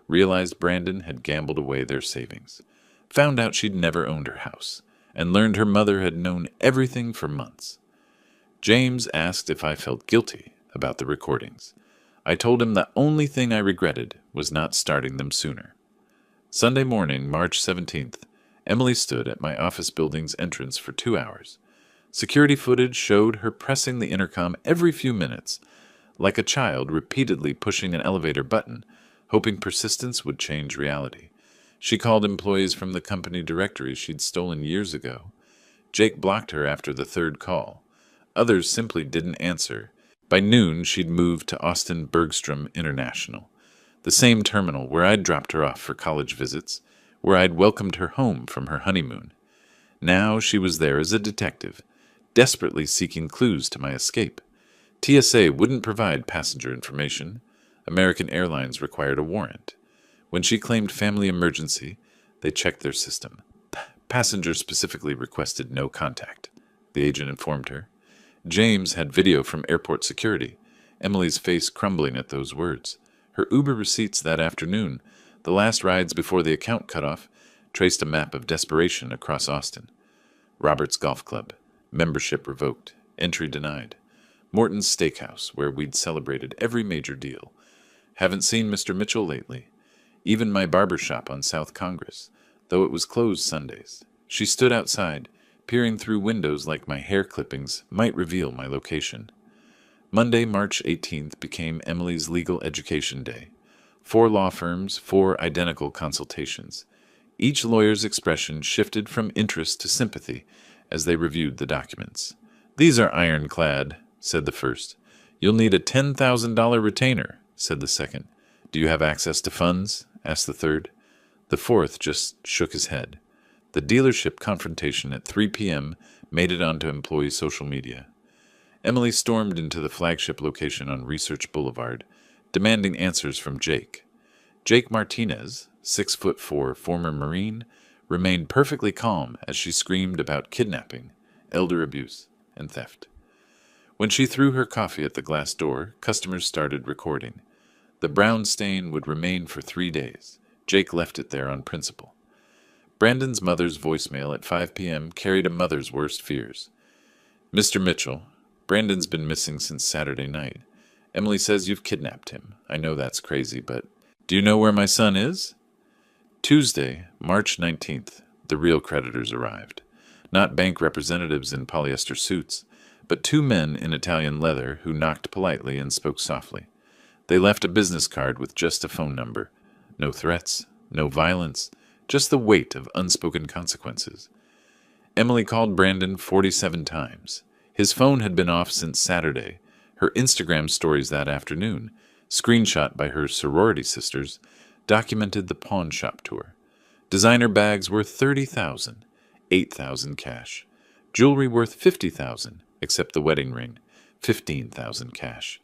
realized Brandon had gambled away their savings, found out she'd never owned her house, and learned her mother had known everything for months. James asked if I felt guilty about the recordings. I told him the only thing I regretted was not starting them sooner. Sunday morning, March 17th, Emily stood at my office building's entrance for 2 hours. Security footage showed her pressing the intercom every few minutes, like a child repeatedly pushing an elevator button, hoping persistence would change reality. She called employees from the company directory she'd stolen years ago. Jake blocked her after the 3rd call. Others simply didn't answer. By noon, she'd moved to Austin Bergstrom International, the same terminal where I'd dropped her off for college visits, where I'd welcomed her home from her honeymoon. Now she was there as a detective, desperately seeking clues to my escape. TSA wouldn't provide passenger information. American Airlines required a warrant. When she claimed family emergency, they checked their system. Passengers specifically requested no contact, the agent informed her. James had video from airport security, Emily's face crumbling at those words. Her Uber receipts that afternoon, the last rides before the account cut off, traced a map of desperation across Austin. Robert's Golf Club, membership revoked, entry denied. Morton's Steakhouse, where we'd celebrated every major deal. Haven't seen Mr. Mitchell lately. Even my barber shop on South Congress, though it was closed Sundays. She stood outside, peering through windows like my hair clippings might reveal my location. Monday, March 18th became Emily's legal education day. 4 law firms, 4 identical consultations. Each lawyer's expression shifted from interest to sympathy as they reviewed the documents. "These are ironclad," said the first. "You'll need a $10,000 retainer," said the second. "Do you have access to funds?" asked the third. The fourth just shook his head. The dealership confrontation at 3 p.m. made it onto employee social media. Emily stormed into the flagship location on Research Boulevard, demanding answers from Jake. Jake Martinez, 6'4" former Marine, remained perfectly calm as she screamed about kidnapping, elder abuse, and theft. When she threw her coffee at the glass door, customers started recording. The brown stain would remain for 3 days. Jake left it there on principle. Brandon's mother's voicemail at 5 p.m. carried a mother's worst fears. "Mr. Mitchell, Brandon's been missing since Saturday night. Emily says you've kidnapped him. I know that's crazy, but do you know where my son is?" Tuesday, March 19th, the real creditors arrived. Not bank representatives in polyester suits, but 2 men in Italian leather who knocked politely and spoke softly. They left a business card with just a phone number. No threats, no violence, just the weight of unspoken consequences. Emily called Brandon 47 times. His phone had been off since Saturday. Her Instagram stories that afternoon, screenshot by her sorority sisters, documented the pawn shop tour. Designer bags worth $30,000, $8,000 cash. Jewelry worth $50,000, except the wedding ring, $15,000 cash.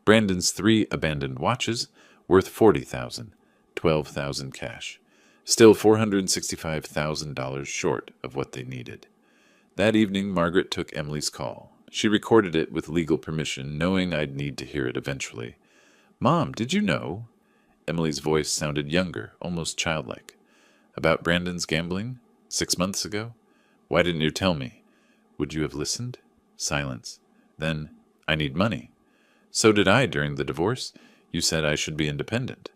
Brandon's 3 abandoned watches worth $40,000, $12,000 cash. Still $465,000 short of what they needed. That evening, Margaret took Emily's call. She recorded it with legal permission, knowing I'd need to hear it eventually. "Mom, did you know?" Emily's voice sounded younger, almost childlike. "About Brandon's gambling? 6 months ago? Why didn't you tell me? Would you have listened?" Silence. Then, "I need money." "So did I during the divorce. You said I should be independent."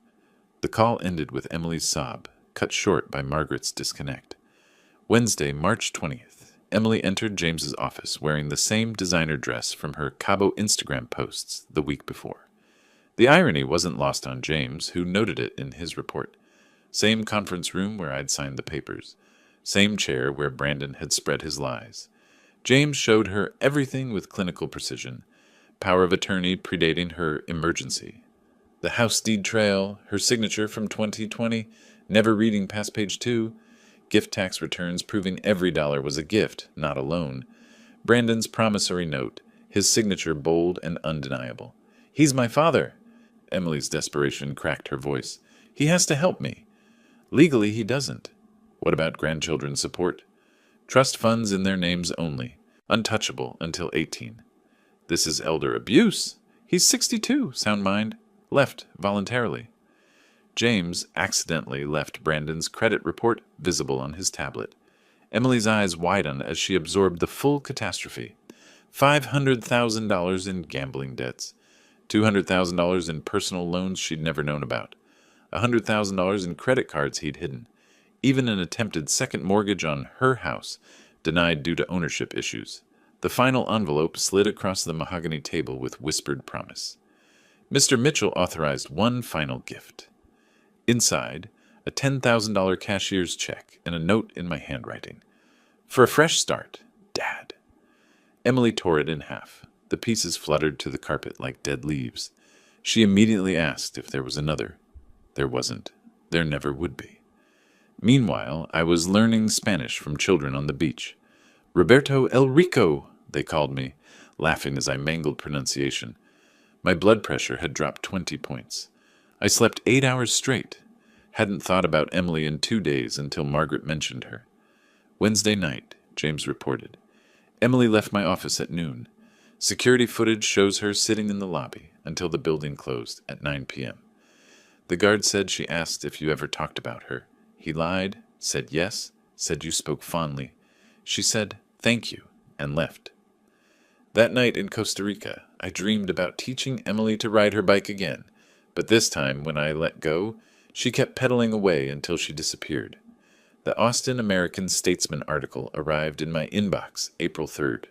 The call ended with Emily's sob, cut short by Margaret's disconnect. Wednesday, March 20th. Emily entered James's office wearing the same designer dress from her Cabo Instagram posts the week before. The irony wasn't lost on James, who noted it in his report. Same conference room where I'd signed the papers. Same chair where Brandon had spread his lies. James showed her everything with clinical precision. Power of attorney predating her emergency. The house deed trail, her signature from 2020, never reading past page 2, gift tax returns proving every dollar was a gift, not a loan. Brandon's promissory note, his signature bold and undeniable. "He's my father." Emily's desperation cracked her voice. "He has to help me." "Legally, he doesn't." "What about grandchildren support?" "Trust funds in their names only. Untouchable until 18. "This is elder abuse." "He's 62, sound mind. Left voluntarily." James accidentally left Brandon's credit report visible on his tablet. Emily's eyes widened as she absorbed the full catastrophe. $500,000 in gambling debts. $200,000 in personal loans she'd never known about. $100,000 in credit cards he'd hidden. Even an attempted second mortgage on her house, denied due to ownership issues. The final envelope slid across the mahogany table with whispered promise. Mr. Mitchell authorized one final gift. Inside, a $10,000 cashier's check and a note in my handwriting. "For a fresh start, Dad." Emily tore it in half. The pieces fluttered to the carpet like dead leaves. She immediately asked if there was another. There wasn't. There never would be. Meanwhile, I was learning Spanish from children on the beach. Roberto El Rico, they called me, laughing as I mangled pronunciation. My blood pressure had dropped 20 points. I slept 8 hours straight. Hadn't thought about Emily in 2 days until Margaret mentioned her. Wednesday night, James reported. Emily left my office at noon. Security footage shows her sitting in the lobby until the building closed at 9 p.m. The guard said she asked if you ever talked about her. He lied, said yes, said you spoke fondly. She said, "Thank you," and left. That night in Costa Rica, I dreamed about teaching Emily to ride her bike again, but this time, when I let go, she kept pedaling away until she disappeared. The Austin American-Statesman article arrived in my inbox April 3rd.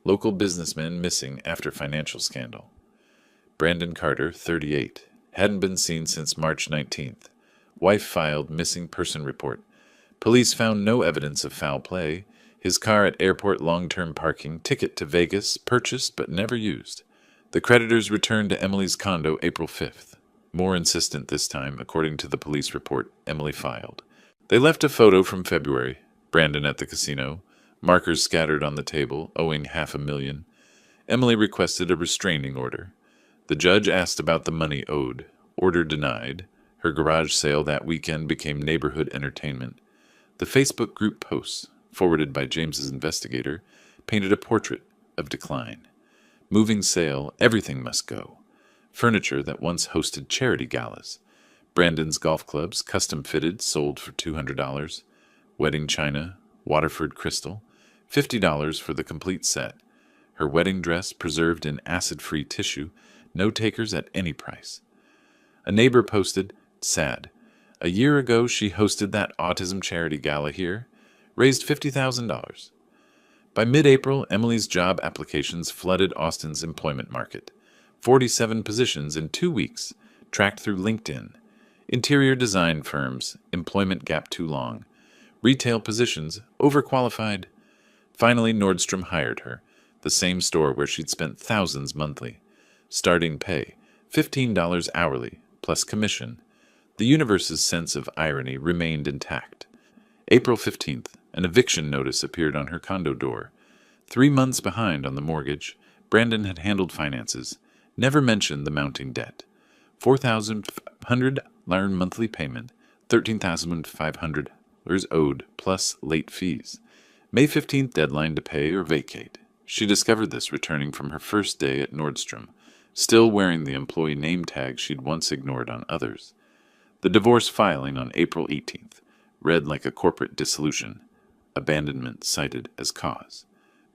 Local businessman missing after financial scandal. Brandon Carter, 38, hadn't been seen since March 19th. Wife filed missing person report. Police found no evidence of foul play. His car at airport long-term parking, ticket to Vegas, purchased but never used. The creditors returned to Emily's condo April 5th. More insistent this time, according to the police report Emily filed. They left a photo from February, Brandon at the casino, markers scattered on the table, owing $500,000. Emily requested a restraining order. The judge asked about the money owed. Order denied. Her garage sale that weekend became neighborhood entertainment. The Facebook group posts, forwarded by James's investigator, painted a portrait of decline. Moving sale, everything must go. Furniture that once hosted charity galas. Brandon's golf clubs, custom fitted, sold for $200. Wedding china, Waterford crystal, $50 for the complete set. Her wedding dress preserved in acid-free tissue, no takers at any price. A neighbor posted, "Sad. A year ago she hosted that autism charity gala here, raised $50,000. By mid-April, Emily's job applications flooded Austin's employment market. 47 positions in 2 weeks, tracked through LinkedIn. Interior design firms, employment gap too long. Retail positions, overqualified. Finally, Nordstrom hired her, the same store where she'd spent thousands monthly. Starting pay, $15 hourly, plus commission. The universe's sense of irony remained intact. April 15th, an eviction notice appeared on her condo door. 3 months behind on the mortgage, Brandon had handled finances, never mentioned the mounting debt. $4,500 monthly payment, $13,500 owed, plus late fees. May 15th deadline to pay or vacate. She discovered this returning from her first day at Nordstrom, still wearing the employee name tag she'd once ignored on others. The divorce filing on April 18th read like a corporate dissolution. Abandonment cited as cause.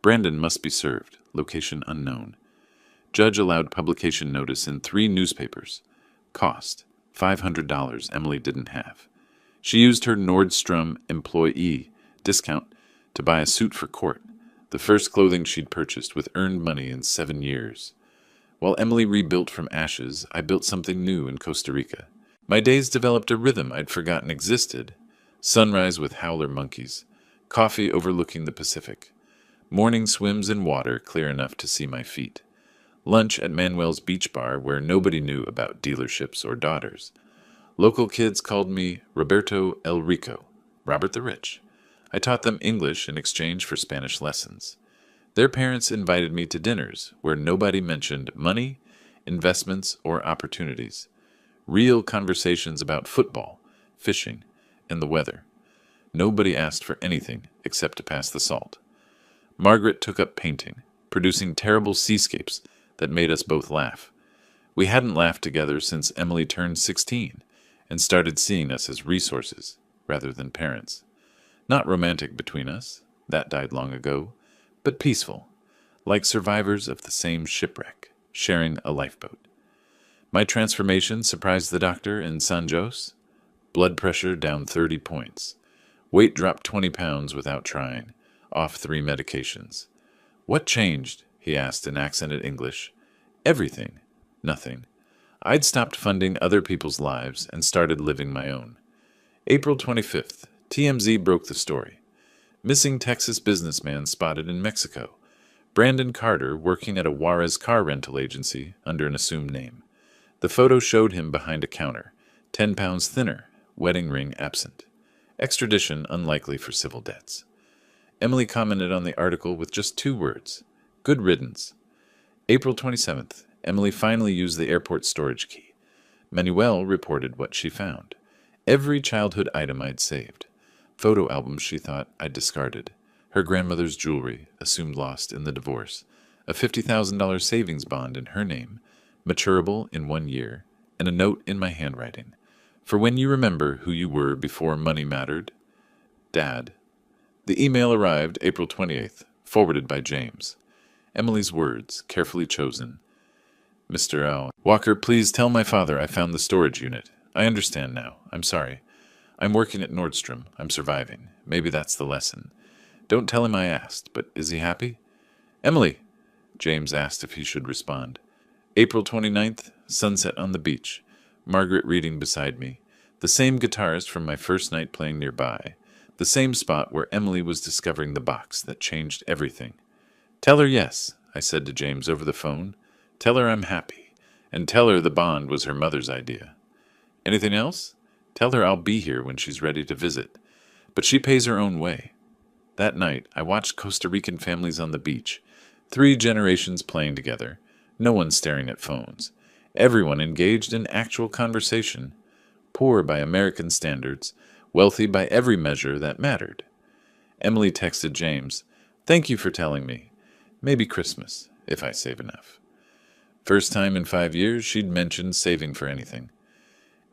Brandon must be served. Location unknown. Judge allowed publication notice in 3 newspapers. Cost, $500 Emily didn't have. She used her Nordstrom employee discount to buy a suit for court, the first clothing she'd purchased with earned money in 7 years. While Emily rebuilt from ashes, I built something new in Costa Rica. My days developed a rhythm I'd forgotten existed. Sunrise with howler monkeys. Coffee overlooking the Pacific. Morning swims in water clear enough to see my feet. Lunch at Manuel's beach bar where nobody knew about dealerships or daughters. Local kids called me Roberto El Rico, Robert the Rich. I taught them English in exchange for Spanish lessons. Their parents invited me to dinners where nobody mentioned money, investments, or opportunities. Real conversations about football, fishing, and the weather. Nobody asked for anything except to pass the salt. Margaret took up painting, producing terrible seascapes that made us both laugh. We hadn't laughed together since Emily turned 16 and started seeing us as resources rather than parents. Not romantic between us, that died long ago, but peaceful, like survivors of the same shipwreck, sharing a lifeboat. My transformation surprised the doctor in San Jose. Blood pressure down 30 points. Weight dropped 20 pounds without trying, off 3 medications. What changed? He asked in accented English. Everything. Nothing. I'd stopped funding other people's lives and started living my own. April 25th, TMZ broke the story. Missing Texas businessman spotted in Mexico. Brandon Carter working at a Juarez car rental agency under an assumed name. The photo showed him behind a counter, 10 pounds thinner, wedding ring absent. Extradition unlikely for civil debts. Emily commented on the article with just 2 words. Good riddance. April 27th. Emily finally used the airport storage key. Manuel reported what she found. Every childhood item I'd saved. Photo albums she thought I'd discarded. Her grandmother's jewelry, assumed lost in the divorce. A $50,000 savings bond in her name, maturable in 1 year, and a note in my handwriting. For when you remember who you were before money mattered. Dad. The email arrived April 28th, forwarded by James. Emily's words, carefully chosen. Mr. L. Walker, please tell my father I found the storage unit. I understand now. I'm sorry. I'm working at Nordstrom. I'm surviving. Maybe that's the lesson. Don't tell him I asked, but is he happy? Emily, James asked if he should respond. April 29th, sunset on the beach. Margaret reading beside me. The same guitarist from my first night playing nearby. The same spot where Emily was discovering the box that changed everything. Tell her yes, I said to James over the phone. Tell her I'm happy. And tell her the bond was her mother's idea. Anything else? Tell her I'll be here when she's ready to visit. But she pays her own way. That night, I watched Costa Rican families on the beach. 3 generations playing together. No one staring at phones. Everyone engaged in actual conversation. Poor by American standards. Wealthy by every measure that mattered. Emily texted James, Thank you for telling me. Maybe Christmas, if I save enough. First time in 5 years she'd mentioned saving for anything.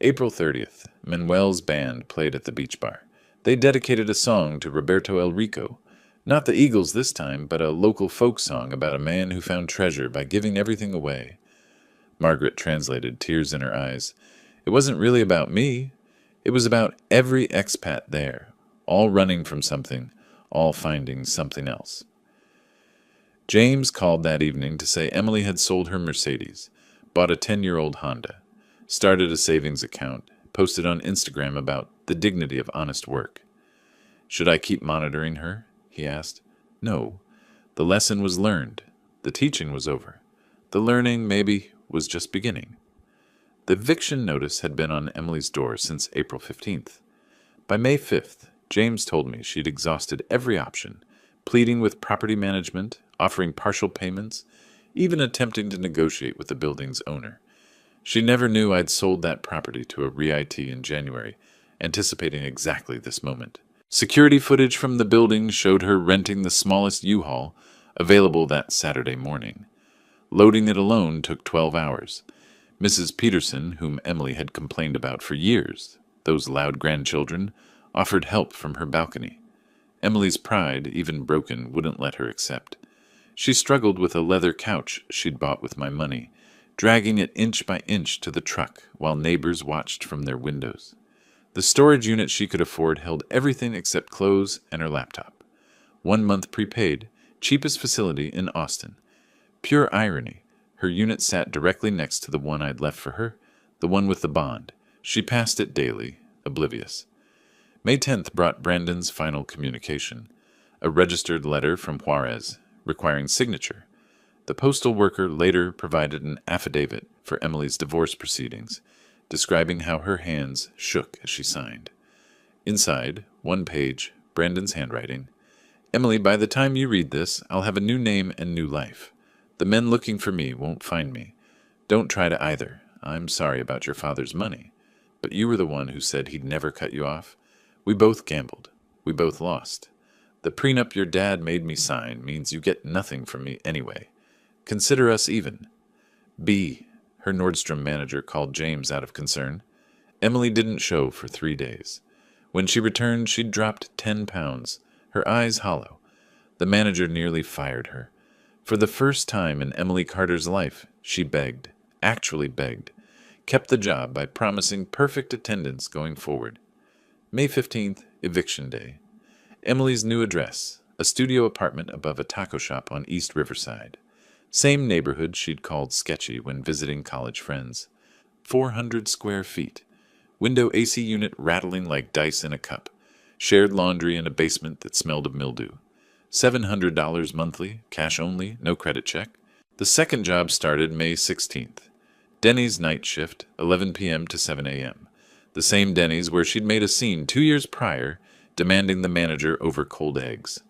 April 30th, Manuel's band played at the beach bar. They dedicated a song to Roberto El Rico. Not the Eagles this time, but a local folk song about a man who found treasure by giving everything away. Margaret translated, tears in her eyes. It wasn't really about me. It was about every expat there, all running from something, all finding something else. James called that evening to say Emily had sold her Mercedes, bought a 10-year-old Honda, started a savings account, posted on Instagram about the dignity of honest work. Should I keep monitoring her? He asked. No. The lesson was learned. The teaching was over. The learning, maybe, was just beginning. The eviction notice had been on Emily's door since April 15th. By May 5th, James told me she'd exhausted every option, pleading with property management, offering partial payments, even attempting to negotiate with the building's owner. She never knew I'd sold that property to a REIT in January, anticipating exactly this moment. Security footage from the building showed her renting the smallest U-Haul available that Saturday morning. Loading it alone took 12 hours. Mrs. Peterson, whom Emily had complained about for years, those loud grandchildren, offered help from her balcony. Emily's pride, even broken, wouldn't let her accept. She struggled with a leather couch she'd bought with my money, dragging it inch by inch to the truck while neighbors watched from their windows. The storage unit she could afford held everything except clothes and her laptop. 1 month prepaid, cheapest facility in Austin. Pure irony. Her unit sat directly next to the one I'd left for her, the one with the bond. She passed it daily, oblivious. May 10th brought Brandon's final communication, a registered letter from Juarez, requiring signature. The postal worker later provided an affidavit for Emily's divorce proceedings, describing how her hands shook as she signed. Inside, 1 page, Brandon's handwriting. Emily, by the time you read this, I'll have a new name and new life. The men looking for me won't find me. Don't try to either. I'm sorry about your father's money. But you were the one who said he'd never cut you off. We both gambled. We both lost. The prenup your dad made me sign means you get nothing from me anyway. Consider us even. B. Her Nordstrom manager called James out of concern. Emily didn't show for 3 days. When she returned, she'd dropped 10 pounds, her eyes hollow. The manager nearly fired her. For the first time in Emily Carter's life, she begged, actually begged, kept the job by promising perfect attendance going forward. May 15th, eviction day. Emily's new address, a studio apartment above a taco shop on East Riverside. Same neighborhood she'd called sketchy when visiting college friends. 400 square feet. Window AC unit rattling like dice in a cup. Shared laundry in a basement that smelled of mildew. $700 monthly, cash only, no credit check. The second job started May 16th. Denny's night shift, 11 p.m. to 7 a.m. The same Denny's where she'd made a scene 2 years prior, demanding the manager over cold eggs.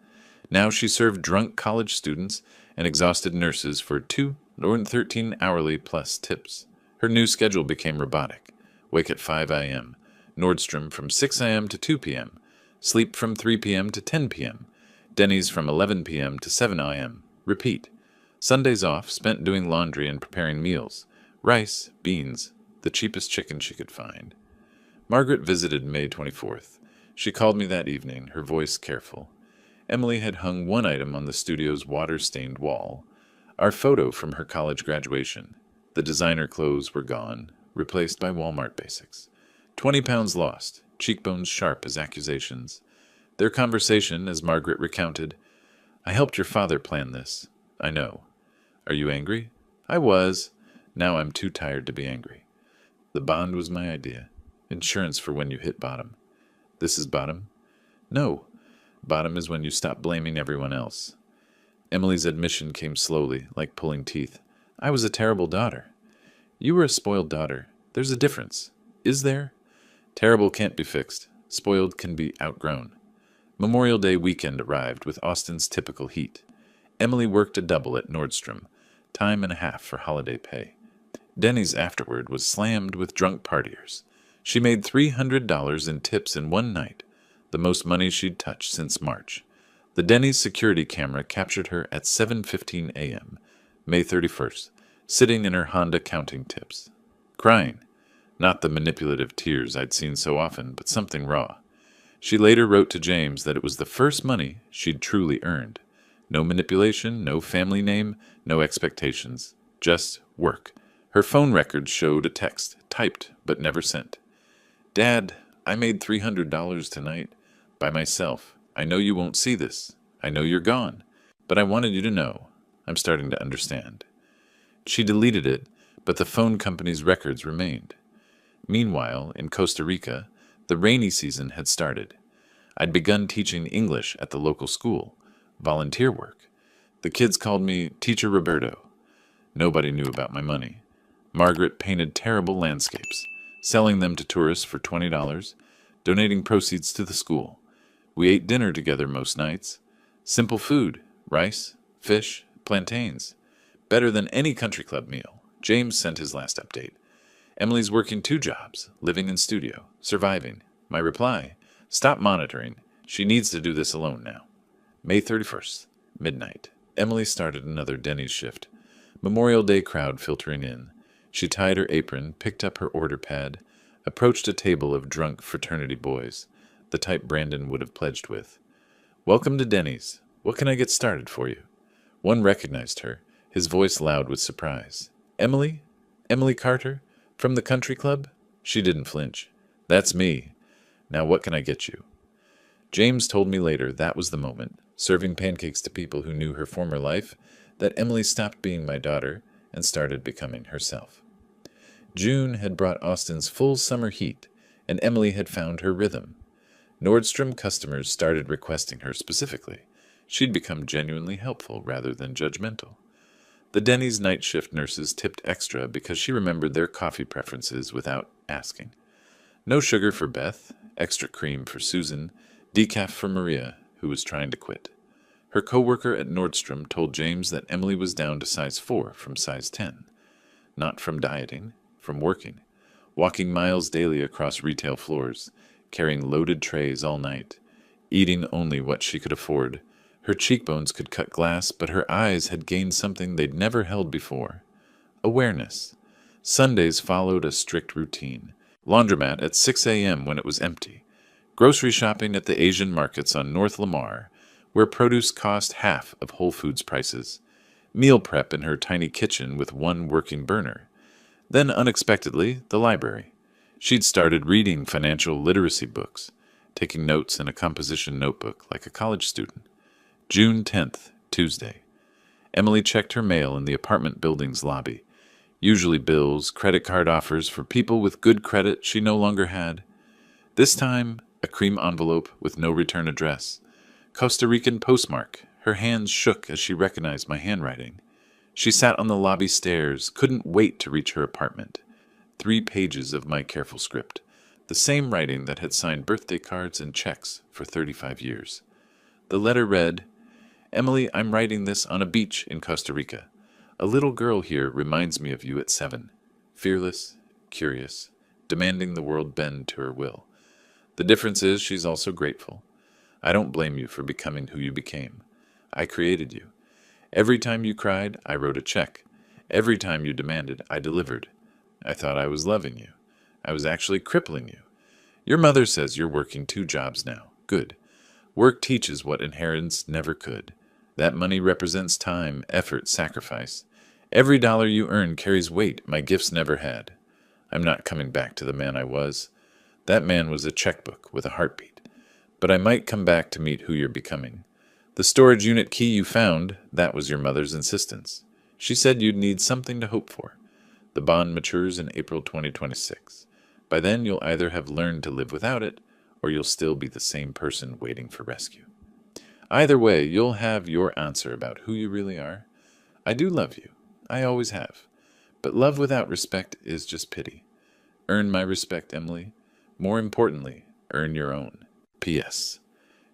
Now she served drunk college students and exhausted nurses for $2.13 hourly plus tips. Her new schedule became robotic. Wake at 5 a.m., Nordstrom from 6 a.m. to 2 p.m., sleep from 3 p.m. to 10 p.m., Denny's from 11 p.m. to 7 a.m., repeat. Sundays off spent doing laundry and preparing meals. Rice, beans, the cheapest chicken she could find. Margaret visited May 24th. She called me that evening, her voice careful. Emily had hung one item on the studio's water-stained wall, our photo from her college graduation. The designer clothes were gone, replaced by Walmart basics. 20 pounds lost, cheekbones sharp as accusations. Their conversation, as Margaret recounted, "I helped your father plan this. I know. Are you angry? I was. Now I'm too tired to be angry. The bond was my idea. Insurance for when you hit bottom. This is bottom? No. Bottom is when you stop blaming everyone else." Emily's admission came slowly, like pulling teeth. "I was a terrible daughter." "You were a spoiled daughter. There's a difference. Is there?" "Terrible can't be fixed. Spoiled can be outgrown." Memorial Day weekend arrived with Austin's typical heat. Emily worked a double at Nordstrom, time and a half for holiday pay. Denny's afterward was slammed with drunk partiers. She made $300 in tips in one night, the most money she'd touched since March. The Denny's security camera captured her at 7:15 a.m., May 31st, sitting in her Honda counting tips. Crying. Not the manipulative tears I'd seen so often, but something raw. She later wrote to James that it was the first money she'd truly earned. No manipulation, no family name, no expectations. Just work. Her phone records showed a text, typed but never sent. "Dad, I made $300 tonight. By myself. I know you won't see this. I know you're gone. But I wanted you to know. I'm starting to understand." She deleted it, but the phone company's records remained. Meanwhile, in Costa Rica, the rainy season had started. I'd begun teaching English at the local school, volunteer work. The kids called me Teacher Roberto. Nobody knew about my money. Margaret painted terrible landscapes, selling them to tourists for $20, donating proceeds to the school. We ate dinner together most nights. Simple food, rice, fish, plantains. Better than any country club meal. James sent his last update. Emily's working 2 jobs, living in studio, surviving. My reply, stop monitoring. She needs to do this alone now. May 31st, midnight. Emily started another Denny's shift. Memorial Day crowd filtering in. She tied her apron, picked up her order pad, approached a table of drunk fraternity boys, the type Brandon would have pledged with. "Welcome to Denny's. What can I get started for you?" One recognized her, his voice loud with surprise. "Emily? Emily Carter? From the country club?" She didn't flinch. "That's me. Now what can I get you?" James told me later that was the moment, serving pancakes to people who knew her former life, that Emily stopped being my daughter and started becoming herself. June had brought Austin's full summer heat, and Emily had found her rhythm. Nordstrom customers started requesting her specifically. She'd become genuinely helpful rather than judgmental. The Denny's night shift nurses tipped extra because she remembered their coffee preferences without asking. No sugar for Beth, extra cream for Susan, decaf for Maria, who was trying to quit. Her coworker at Nordstrom told James that Emily was down to size 4 from size 10. Not from dieting, from working. Walking miles daily across retail floors, carrying loaded trays all night, eating only what she could afford. Her cheekbones could cut glass, but her eyes had gained something they'd never held before. Awareness. Sundays followed a strict routine. Laundromat at 6 a.m. when it was empty. Grocery shopping at the Asian markets on North Lamar, where produce cost half of Whole Foods prices. Meal prep in her tiny kitchen with one working burner. Then, unexpectedly, the library. She'd started reading financial literacy books, taking notes in a composition notebook like a college student. June 10th, Tuesday. Emily checked her mail in the apartment building's lobby. Usually bills, credit card offers for people with good credit she no longer had. This time, a cream envelope with no return address. Costa Rican postmark. Her hands shook as she recognized my handwriting. She sat on the lobby stairs, couldn't wait to reach her apartment. 3 pages of my careful script. the same writing that had signed birthday cards and checks for 35 years. The letter read, "Emily, I'm writing this on a beach in Costa Rica. A little girl here reminds me of you at 7, fearless, curious, demanding the world bend to her will. The difference is she's also grateful. I don't blame you for becoming who you became. I created you. Every time you cried, I wrote a check. Every time you demanded, I delivered. I thought I was loving you. I was actually crippling you. Your mother says you're working 2 jobs now. Good. Work teaches what inheritance never could. That money represents time, effort, sacrifice. Every dollar you earn carries weight my gifts never had. I'm not coming back to the man I was. That man was a checkbook with a heartbeat. But I might come back to meet who you're becoming. The storage unit key you found, that was your mother's insistence. She said you'd need something to hope for. The bond matures in April 2026. By then, you'll either have learned to live without it, or you'll still be the same person waiting for rescue. Either way, you'll have your answer about who you really are. I do love you. I always have. But love without respect is just pity. Earn my respect, Emily. More importantly, earn your own. P.S.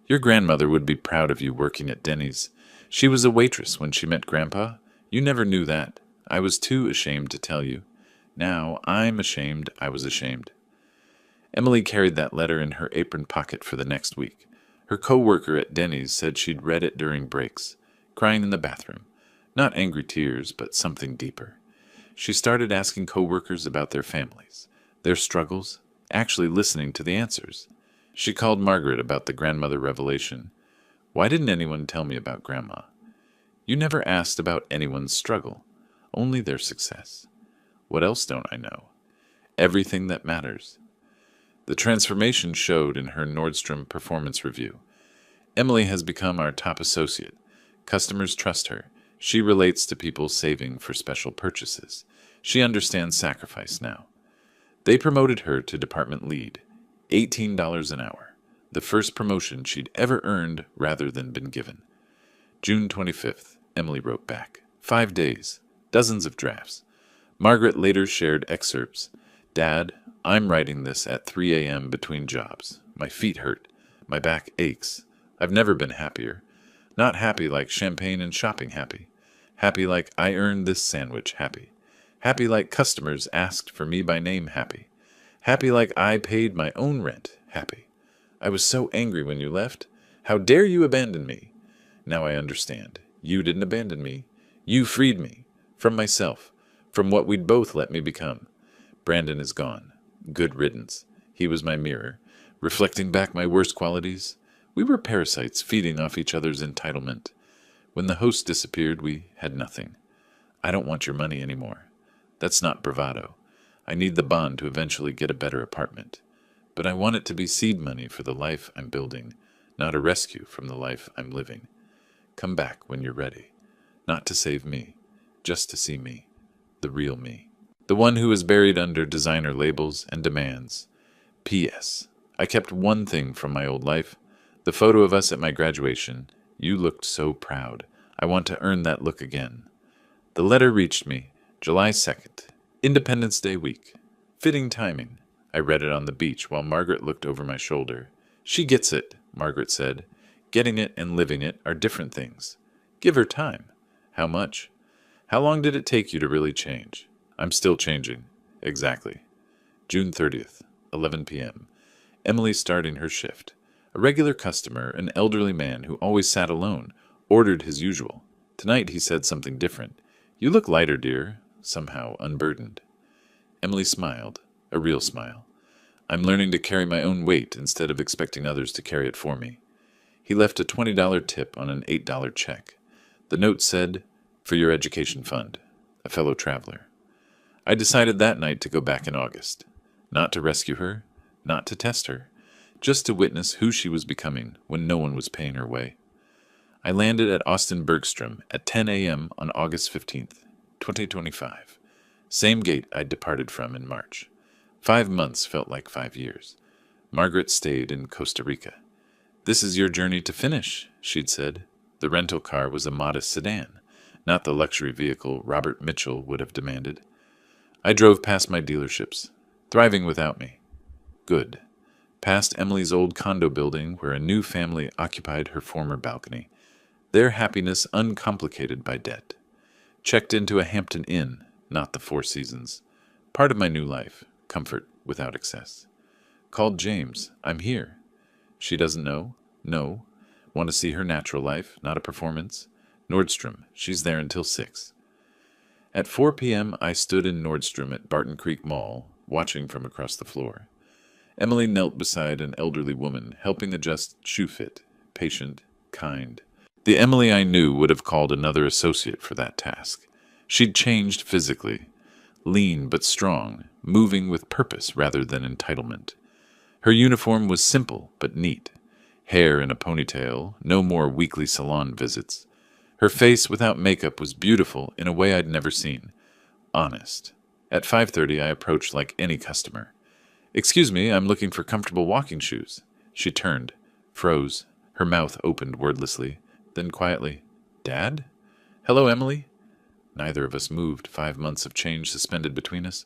Your grandmother would be proud of you working at Denny's. She was a waitress when she met Grandpa. You never knew that. I was too ashamed to tell you. Now I'm ashamed I was ashamed. Emily carried that letter in her apron pocket for the next week. Her co-worker at Denny's said she'd read it during breaks, crying in the bathroom. Not angry tears, but something deeper. She started asking co-workers about their families, their struggles, actually listening to the answers. She called Margaret about the grandmother revelation. Why didn't anyone tell me about Grandma? You never asked about anyone's struggle, only their success. What else don't I know? Everything that matters. The transformation showed in her Nordstrom performance review. Emily has become our top associate. Customers trust her. She relates to people saving for special purchases. She understands sacrifice now. They promoted her to department lead, $18 an hour, the first promotion she'd ever earned rather than been given. June 25th, Emily wrote back. 5 days, dozens of drafts. Margaret later shared excerpts. Dad, I'm writing this at 3 a.m. between jobs. My feet hurt. My back aches. I've never been happier. Not happy like champagne and shopping happy. Happy like I earned this sandwich happy. Happy like customers asked for me by name happy. Happy like I paid my own rent happy. I was so angry when you left. How dare you abandon me? Now I understand. You didn't abandon me. You freed me. From myself. From what we'd both let me become. Brandon is gone. Good riddance. He was my mirror, reflecting back my worst qualities. We were parasites feeding off each other's entitlement. When the host disappeared, we had nothing. I don't want your money anymore. That's not bravado. I need the bond to eventually get a better apartment. But I want it to be seed money for the life I'm building, not a rescue from the life I'm living. Come back when you're ready. Not to save me, just to see me, the real me. The one who is buried under designer labels and demands. P.S. I kept one thing from my old life. The photo of us at my graduation. You looked so proud. I want to earn that look again. The letter reached me, July 2nd, Independence Day week. Fitting timing. I read it on the beach while Margaret looked over my shoulder. She gets it, Margaret said. Getting it and living it are different things. Give her time. How much? How long did it take you to really change? I'm still changing. Exactly. June 30th, 11 p.m. Emily starting her shift. A regular customer, an elderly man who always sat alone, ordered his usual. Tonight he said something different. You look lighter, dear, somehow unburdened. Emily smiled, a real smile. I'm learning to carry my own weight instead of expecting others to carry it for me. He left a $20 tip on an $8 check. The note said, "For your education fund, a fellow traveler." I decided that night to go back in August. Not to rescue her, not to test her, just to witness who she was becoming when no one was paying her way. I landed at Austin Bergstrom at 10 a.m. on August 15th, 2025. Same gate I'd departed from in March. 5 months felt like 5 years. Margaret stayed in Costa Rica. This is your journey to finish, she'd said. The rental car was a modest sedan, not the luxury vehicle Robert Mitchell would have demanded. I drove past my dealerships, thriving without me. Good. Past Emily's old condo building where a new family occupied her former balcony, their happiness uncomplicated by debt. Checked into a Hampton Inn, not the Four Seasons. Part of my new life, comfort without excess. Called James. I'm here. She doesn't know? No. Want to see her natural life, not a performance? Nordstrom. She's there until 6. At 4 p.m., I stood in Nordstrom at Barton Creek Mall, watching from across the floor. Emily knelt beside an elderly woman, helping adjust shoe fit, patient, kind. The Emily I knew would have called another associate for that task. She'd changed physically, lean but strong, moving with purpose rather than entitlement. Her uniform was simple but neat. Hair in a ponytail, no more weekly salon visits. Her face without makeup was beautiful in a way I'd never seen. Honest. At 5:30 I approached like any customer. "Excuse me, I'm looking for comfortable walking shoes." She turned, froze, her mouth opened wordlessly, then quietly, "Dad? Hello, Emily?" Neither of us moved, 5 months of change suspended between us.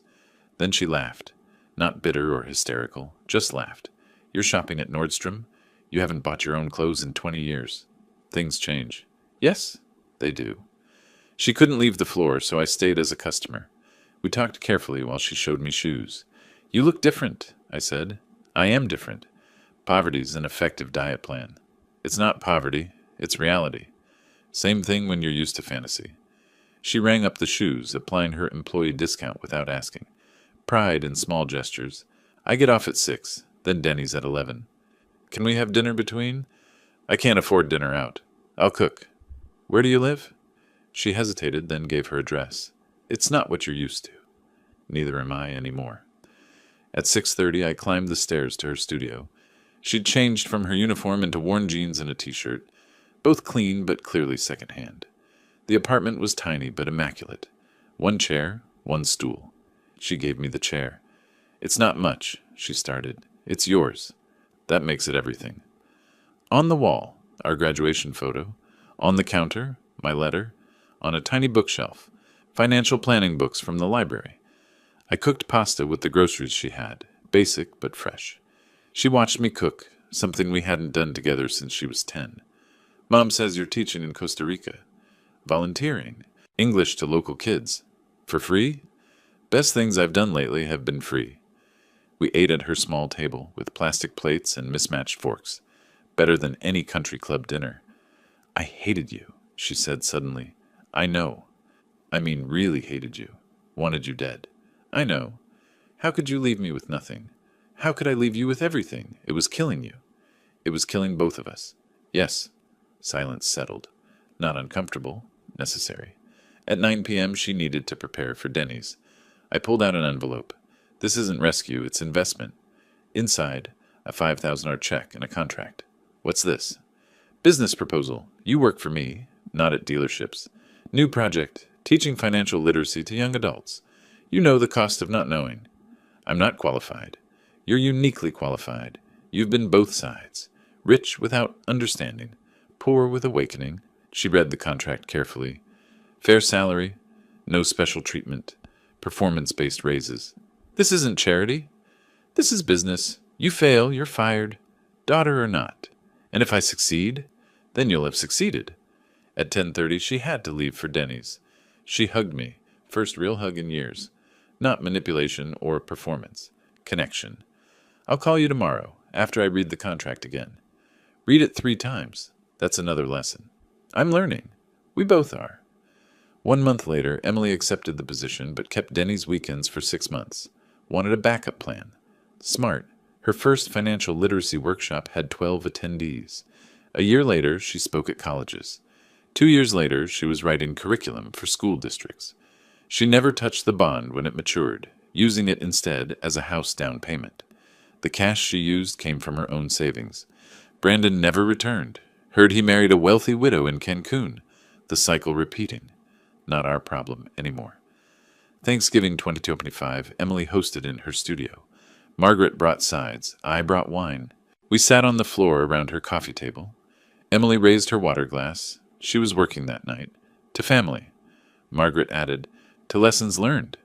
Then she laughed. Not bitter or hysterical, just laughed. "You're shopping at Nordstrom? You haven't bought your own clothes in 20 years. Things change." "Yes, they do." She couldn't leave the floor, so I stayed as a customer. We talked carefully while she showed me shoes. "You look different," I said. "I am different. Poverty's an effective diet plan." "It's not poverty, it's reality. Same thing when you're used to fantasy." She rang up the shoes, applying her employee discount without asking. Pride in small gestures. "I get off at 6, then Denny's at 11. Can we have dinner between?" "I can't afford dinner out. I'll cook." "Where do you live?" She hesitated, then gave her address. "It's not what you're used to." Neither am I anymore. At 6:30 I climbed the stairs to her studio. She'd changed from her uniform into worn jeans and a t-shirt, both clean but clearly second-hand. The apartment was tiny but immaculate. 1 chair, 1 stool. She gave me the chair. "It's not much," she started. "It's yours." That makes it everything. On the wall, our graduation photo. On the counter, my letter. On a tiny bookshelf, financial planning books from the library. I cooked pasta with the groceries she had, basic but fresh. She watched me cook, something we hadn't done together since she was 10. "Mom says you're teaching in Costa Rica." "Volunteering. English to local kids. For free?" "Best things I've done lately have been free." We ate at her small table, with plastic plates and mismatched forks. Better than any country club dinner. "I hated you," she said suddenly. "I know. I mean really hated you. Wanted you dead." "I know. How could you leave me with nothing? How could I leave you with everything? It was killing you." "It was killing both of us." "Yes." Silence settled. Not uncomfortable. Necessary. At 9 p.m. she needed to prepare for Denny's. I pulled out an envelope. "This isn't rescue, it's investment." Inside, a $5,000 check and a contract. "What's this?" "Business proposal. You work for me, not at dealerships. New project, teaching financial literacy to young adults. You know the cost of not knowing." "I'm not qualified." "You're uniquely qualified. You've been both sides. Rich without understanding. Poor with awakening." She read the contract carefully. "Fair salary. No special treatment. Performance-based raises." "This isn't charity. This is business. You fail, you're fired. Daughter or not. And if I succeed, then you'll have succeeded." At 10:30 she had to leave for Denny's. She hugged me. First real hug in years. Not manipulation or performance. Connection. "I'll call you tomorrow, after I read the contract again." Read it 3 times. That's another lesson. I'm learning. We both are. 1 month later, Emily accepted the position but kept Denny's weekends for 6 months. Wanted a backup plan. Smart. Her first financial literacy workshop had 12 attendees. A year later, she spoke at colleges. 2 years later, she was writing curriculum for school districts. She never touched the bond when it matured, using it instead as a house down payment. The cash she used came from her own savings. Brandon never returned. Heard he married a wealthy widow in Cancun. The cycle repeating. Not our problem anymore. Thanksgiving 2025, Emily hosted in her studio. Margaret brought sides. I brought wine. We sat on the floor around her coffee table. Emily raised her water glass. She was working that night. To family. Margaret added, to lessons learned.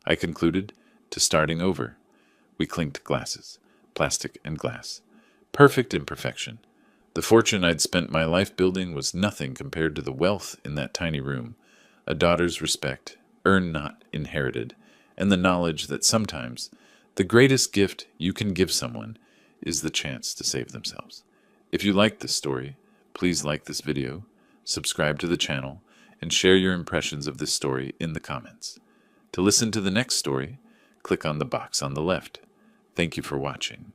I concluded, to starting over. We clinked glasses. plastic and glass. Perfect imperfection. The fortune I'd spent my life building was nothing compared to the wealth in that tiny room, a daughter's respect, earned not inherited, and the knowledge that sometimes the greatest gift you can give someone is the chance to save themselves. If you like this story, please like this video, subscribe to the channel, and share your impressions of this story in the comments. To listen to the next story, click on the box on the left. Thank you for watching.